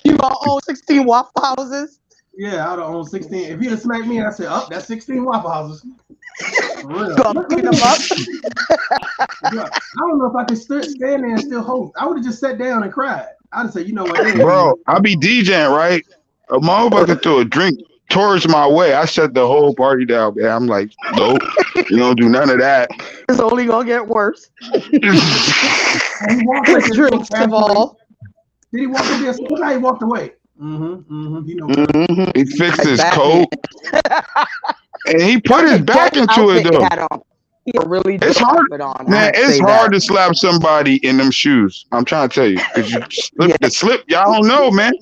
you gonna own 16 Waffle Houses? Yeah, I would own 16. If he'd have smacked me, I'd say, oh, that's 16 Waffle Houses. For real. I don't know if I could stand there and still hold. I would have just sat down and cried. I'd have said, you know what? Bro, I be DJing, right? A motherfucker threw a drink towards my way. I shut the whole party down, man. I'm like, nope, you don't do none of that. It's only gonna get worse. Drinks of all. Did he walk up there? Look how he walked away. He fixed his coat. And he put his back into it though. It's hard, man. It's hard to slap somebody in them shoes. I'm trying to tell you, because you slip, y'all don't know, man.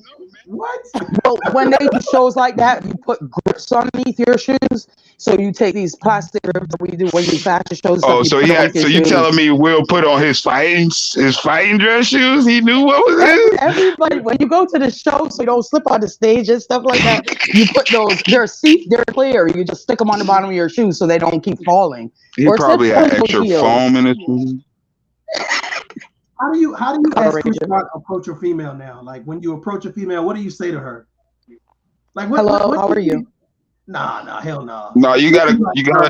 What? Well, when they do shows like that, you put grips underneath your shoes. So you take these plastic grips that we do when you fashion shows. Oh, stuff, so he had. So you telling me Will put on his fighting dress shoes? He knew what was it. Everybody, when you go to the show, so you don't slip on the stage and stuff like that, you put those. They're clear. You just stick them on the bottom of your shoes so they don't keep falling. He probably had extra foam in his shoes. How do you as Chris Rock approach a female now? Like when you approach a female, what do you say to her? Like hello, how are you? Nah, hell no. No, you gotta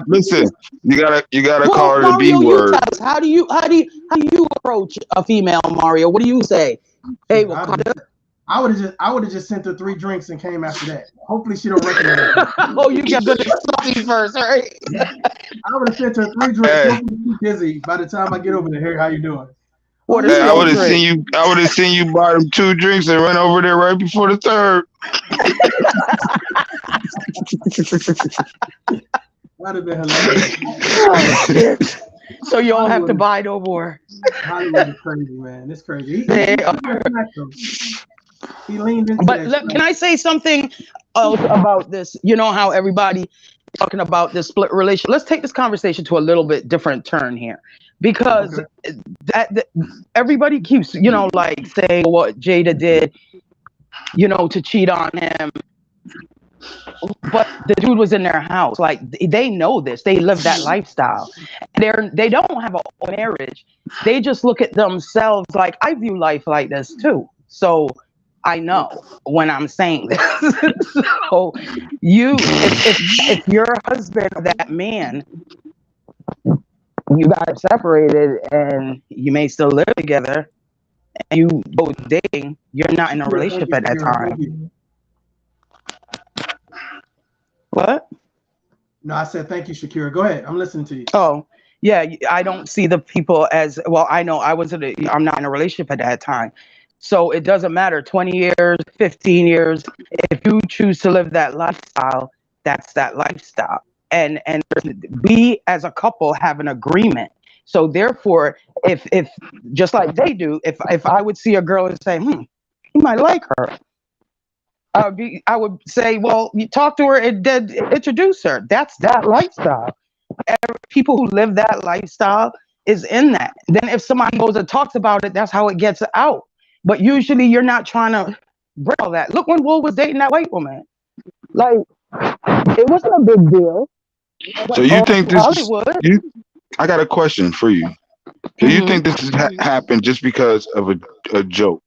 listen. You gotta call her the B word. You tell us, how do you approach a female, Mario? What do you say? Hey, I would have just sent her 3 drinks and came after that. Hopefully she don't recognize me. Oh, you got good stuffy first, right? I would have sent her 3 drinks. Hey. She's busy by the time I get over there. Hey, how you doing? Hey, I would have seen you. I would have seen you buy them 2 drinks and run over there right before the 3rd. That'd have been hilarious. So you don't have to buy no more. Hollywood is crazy, man. It's crazy. He leaned into can I say something else about this? You know how everybody talking about this split relation. Let's take this conversation to a little bit different turn here, because that everybody keeps, like saying what Jada did, to cheat on him. But the dude was in their house. Like, they know this. They live that lifestyle. They don't have a marriage. They just look at themselves like, I view life like this too. So I know when I'm saying this. So if your husband or that man, you got separated and you may still live together and you both dating, you're not in a relationship at that time. What? No, I said thank you, Shakira. Go ahead. I'm listening to you. Oh, yeah. I don't see the people as well. I know I'm not in a relationship at that time. So it doesn't matter. 20 years, 15 years. If you choose to live that lifestyle, that's that lifestyle. And we as a couple have an agreement. So therefore, if just like they do, if I would see a girl and say, you might like her, I would say, well, you talk to her and then introduce her. That's that lifestyle. People who live that lifestyle is in that. Then if somebody goes and talks about it, that's how it gets out. But usually you're not trying to bring all that. Look when Will was dating that white woman. Like, it wasn't a big deal. So you think this is, I got a question for you. Do you think this has happened just because of a joke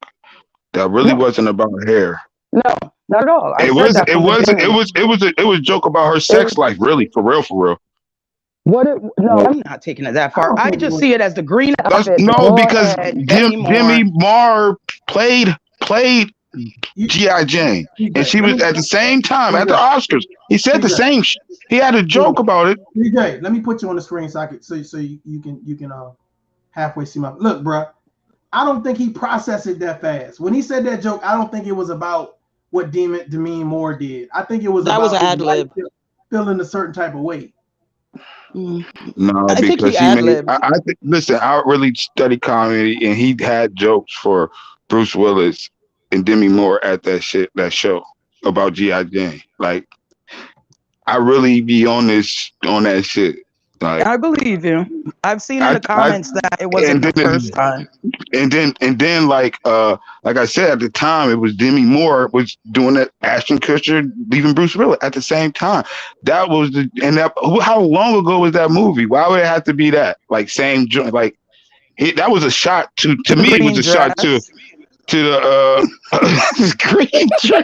that really wasn't about hair? No, not at all. It was a joke about her sex life, really, for real. No, I'm not taking it that far. I just see it as the green outfit. No, because Demi Moore played G.I. Jane, and she was at the same time at the Oscars. He said the same shit. He had a joke about it. DJ, let me put you on the screen so you can halfway see my look, bro. I don't think he processed it that fast. When he said that joke, I don't think it was about what Demi Moore did. I think it was that about was an ad lib, feeling a certain type of way. No, because he made. I think. Listen, I really studied comedy, and he had jokes for Bruce Willis and Demi Moore at that show about G.I. Jane. Like, I really be on that shit. Like, I believe you. I've seen in the comments that it wasn't the first time. And then like I said, at the time, it was Demi Moore was doing that Ashton Kutcher leaving Bruce Willis at the same time. That was how long ago was that movie? Why would it have to be that? Like, same joint, like that was a shot to me. It was a shot to the green dress.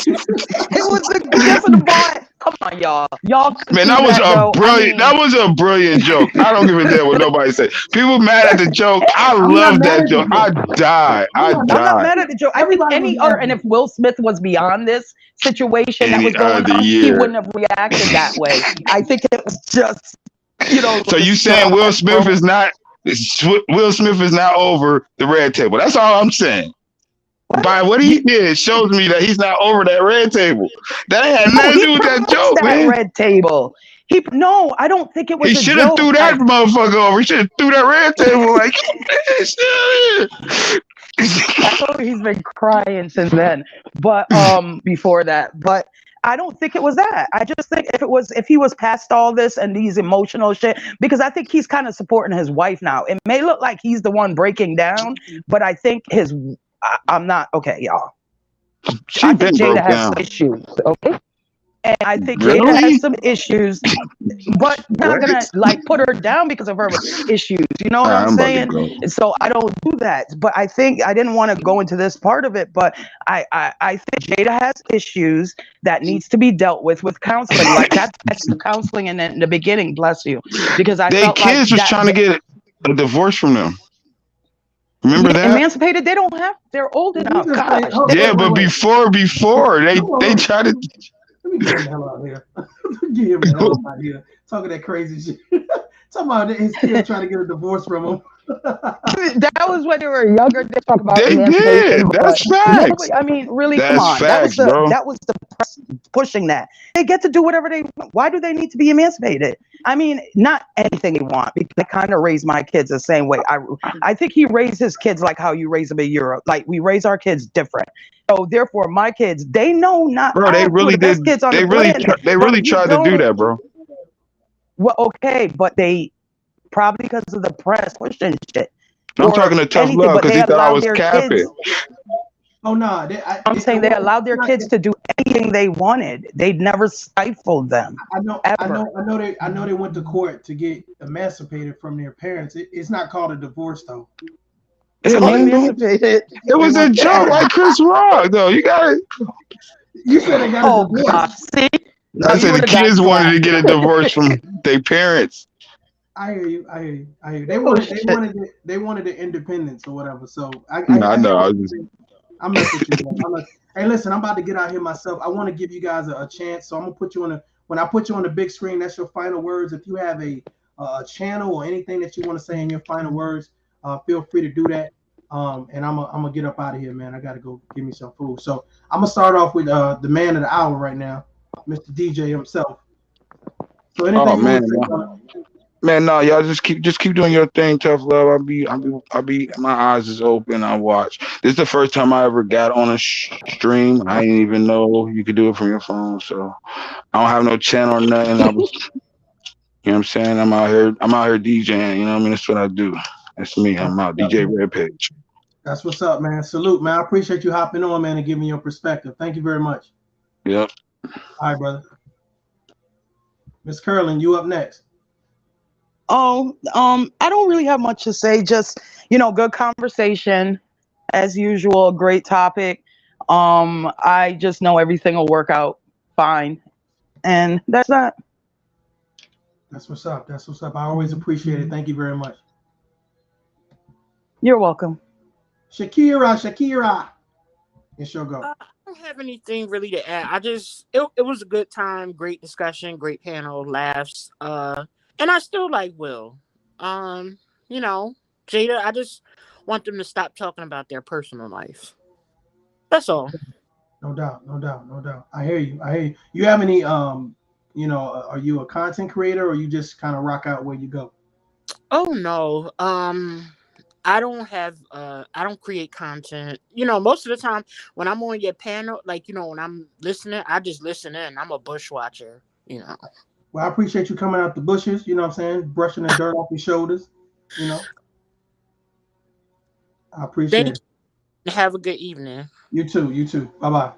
It was the gift of the boy. Come on, y'all. Man, that was a brilliant joke. I don't give a damn what nobody says. People mad at the joke. I love that joke. I died. I'm not mad at the joke. I think and if Will Smith was beyond this situation that was going on, he wouldn't have reacted that way. I think it was just, So you saying Will Smith is not over the red table? That's all I'm saying. By what he did shows me that he's not over that red table. That had nothing to do with that joke, man. Red table. I don't think it was. He should have threw that motherfucker over. He should have threw that red table like. I know he's been crying since then, but before that, but I don't think it was that. I just think if he was past all this and these emotional shit, because I think he's kind of supporting his wife now. It may look like he's the one breaking down, but I think I'm not okay, y'all. I think Jada has some issues, okay? And I think Jada has some issues, but not gonna like put her down because of her issues. You know what I'm saying? And so I don't do that. But I think I didn't want to go into this part of it, but I think Jada has issues that needs to be dealt with counseling. Like that's the counseling in the beginning. Bless you, because I felt kids was trying to get a divorce from them. Remember that? Emancipated, they don't have. They're old enough. Gosh. Yeah, but before they tried to. Let me get him the hell out of here. Get him the hell out of here. Talking that crazy shit. Talking about his kids trying to get a divorce from him. That was when they were younger. They talk about they did. That's facts. I mean, really, that's come on. Facts, that was the press pushing that. They get to do whatever they want. Why do they need to be emancipated? I mean, not anything they want. Because I kind of raise my kids the same way. I think he raised his kids like how you raise them in Europe. Like we raise our kids different. So therefore, my kids, they know not. Bro, they really did. They really tried to do that, bro. Well, okay, but they probably because of the press pushing shit. I'm talking to ToughLove because he thought I was capping. Oh no, I'm saying they allowed their kids to do anything they wanted. They never stifled them. I know they went to court to get emancipated from their parents. It's not called a divorce though. Emancipated. It was a joke like Chris Rock though. You got it. You said they got a divorce. Gosh, see? I said the kids wanted to get a divorce from their parents. I hear you. They wanted the independence or whatever. So I know. I'm messing with you. Hey, listen, I'm about to get out here myself. I want to give you guys a chance. So I'm gonna put you on when I put you on the big screen, that's your final words. If you have a channel or anything that you want to say in your final words, feel free to do that. And I'm gonna get up out of here, man. I gotta go give me some food. So I'm gonna start off with the man of the hour right now, Mr. DJ himself. So anything Man, no, y'all just keep doing your thing, ToughLove. I'll be my eyes is open. I watch. This is the first time I ever got on a stream. I didn't even know you could do it from your phone. So I don't have no channel or nothing. You know what I'm saying? I'm out here DJing, you know what I mean? That's what I do. That's me. I'm out DJ Red Page. That's what's up, man. Salute, man. I appreciate you hopping on, man, and giving me your perspective. Thank you very much. Yep. All right, brother. Miss Curlin, you up next. I don't really have much to say. Just, good conversation as usual. Great topic. I just know everything will work out fine. And that's that. That's what's up. I always appreciate it. Thank you very much. You're welcome. Shakira. It's your go. I don't have anything really to add. It was a good time, great discussion, great panel, laughs. And I still like Will. Jada, I just want them to stop talking about their personal life. That's all. No doubt. I hear you. You have any are you a content creator or you just kind of rock out where you go? Oh no. I don't create content. Most of the time when I'm on your panel, when I'm listening, I just listen in. I'm a bushwatcher, Well, I appreciate you coming out the bushes, you know what I'm saying? Brushing the dirt off your shoulders, I appreciate it. Have a good evening. You too. Bye-bye.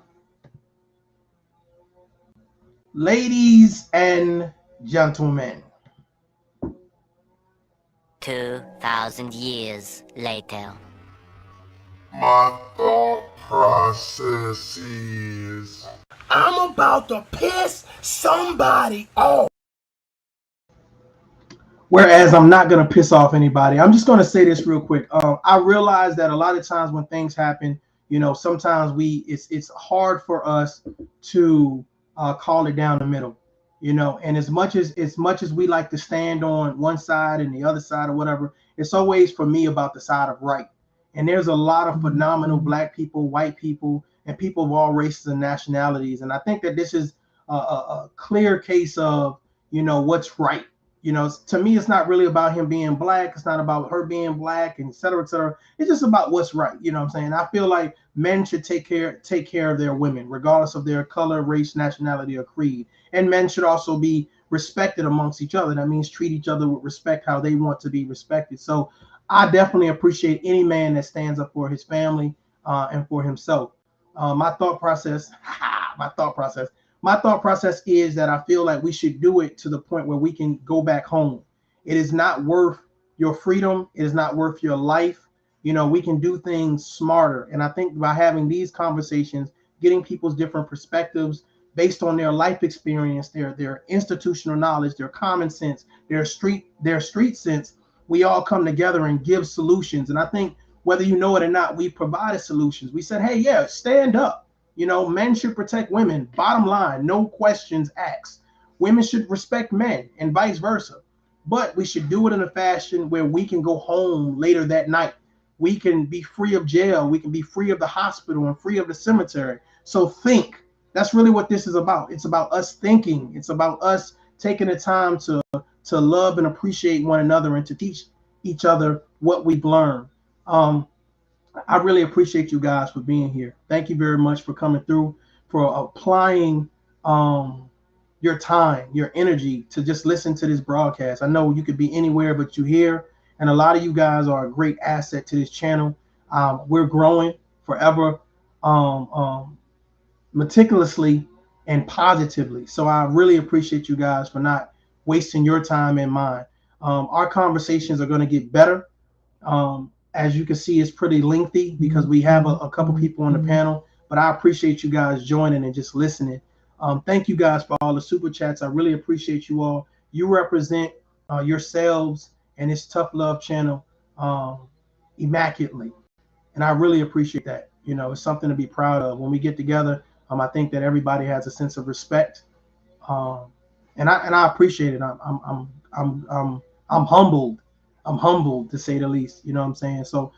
Ladies and gentlemen. 2,000 years later. My thought process is I'm about to piss somebody off. Whereas I'm not going to piss off anybody. I'm just going to say this real quick. I realize that a lot of times when things happen, sometimes it's hard for us to call it down the middle, and as much as we like to stand on one side and the other side or whatever, it's always for me about the side of right. And there's a lot of phenomenal Black people, white people, and people of all races and nationalities. And I think that this is a clear case of, what's right. You know, to me, it's not really about him being black. It's not about her being black, and et cetera, et cetera. It's just about what's right. You know what I'm saying? I feel like men should take care of their women, regardless of their color, race, nationality, or creed. And men should also be respected amongst each other. That means treat each other with respect, how they want to be respected. So I definitely appreciate any man that stands up for his family and for himself. My thought process is that I feel like we should do it to the point where we can go back home. It is not worth your freedom. It is not worth your life. You know, we can do things smarter. And I think by having these conversations, getting people's different perspectives based on their life experience, their institutional knowledge, their common sense, their street sense, we all come together and give solutions. And I think whether you know it or not, we provided solutions. We said, hey, yeah, stand up. You know, men should protect women. Bottom line, no questions asked. Women should respect men and vice versa. But we should do it in a fashion where we can go home later that night. We can be free of jail. We can be free of the hospital and free of the cemetery. So think. That's really what this is about. It's about us thinking. It's about us taking the time to love and appreciate one another and to teach each other what we've learned. I really appreciate you guys for being here. Thank you very much for coming through, for applying your time, your energy to just listen to this broadcast. I know you could be anywhere, but you're here. And a lot of you guys are a great asset to this channel. We're growing forever, meticulously and positively. So I really appreciate you guys for not wasting your time and mine. Our conversations are going to get better. As you can see, it's pretty lengthy because we have a couple people on the panel, but I appreciate you guys joining and just listening. Thank you guys for all the super chats. I really appreciate you all. You represent yourselves and this Tough Love channel immaculately, and I really appreciate that. You know, it's something to be proud of. When we get together, I think that everybody has a sense of respect, and I appreciate it. I'm humbled. I'm humbled, to say the least. You know what I'm saying? So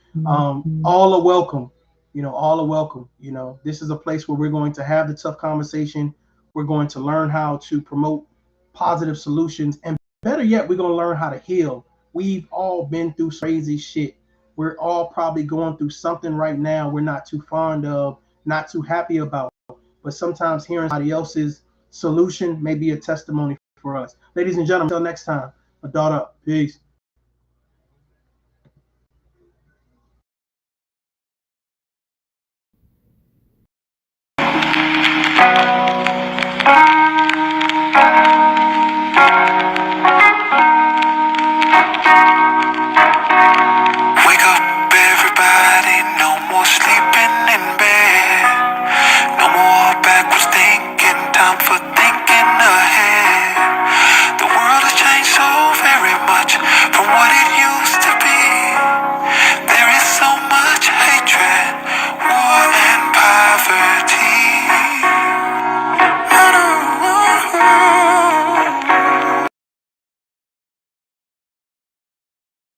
all are welcome. You know, all are welcome. You know, this is a place where we're going to have the tough conversation. We're going to learn how to promote positive solutions. And better yet, we're going to learn how to heal. We've all been through crazy shit. We're all probably going through something right now we're not too fond of, not too happy about. But sometimes hearing somebody else's solution may be a testimony for us. Ladies and gentlemen, until next time, a dot up. Peace.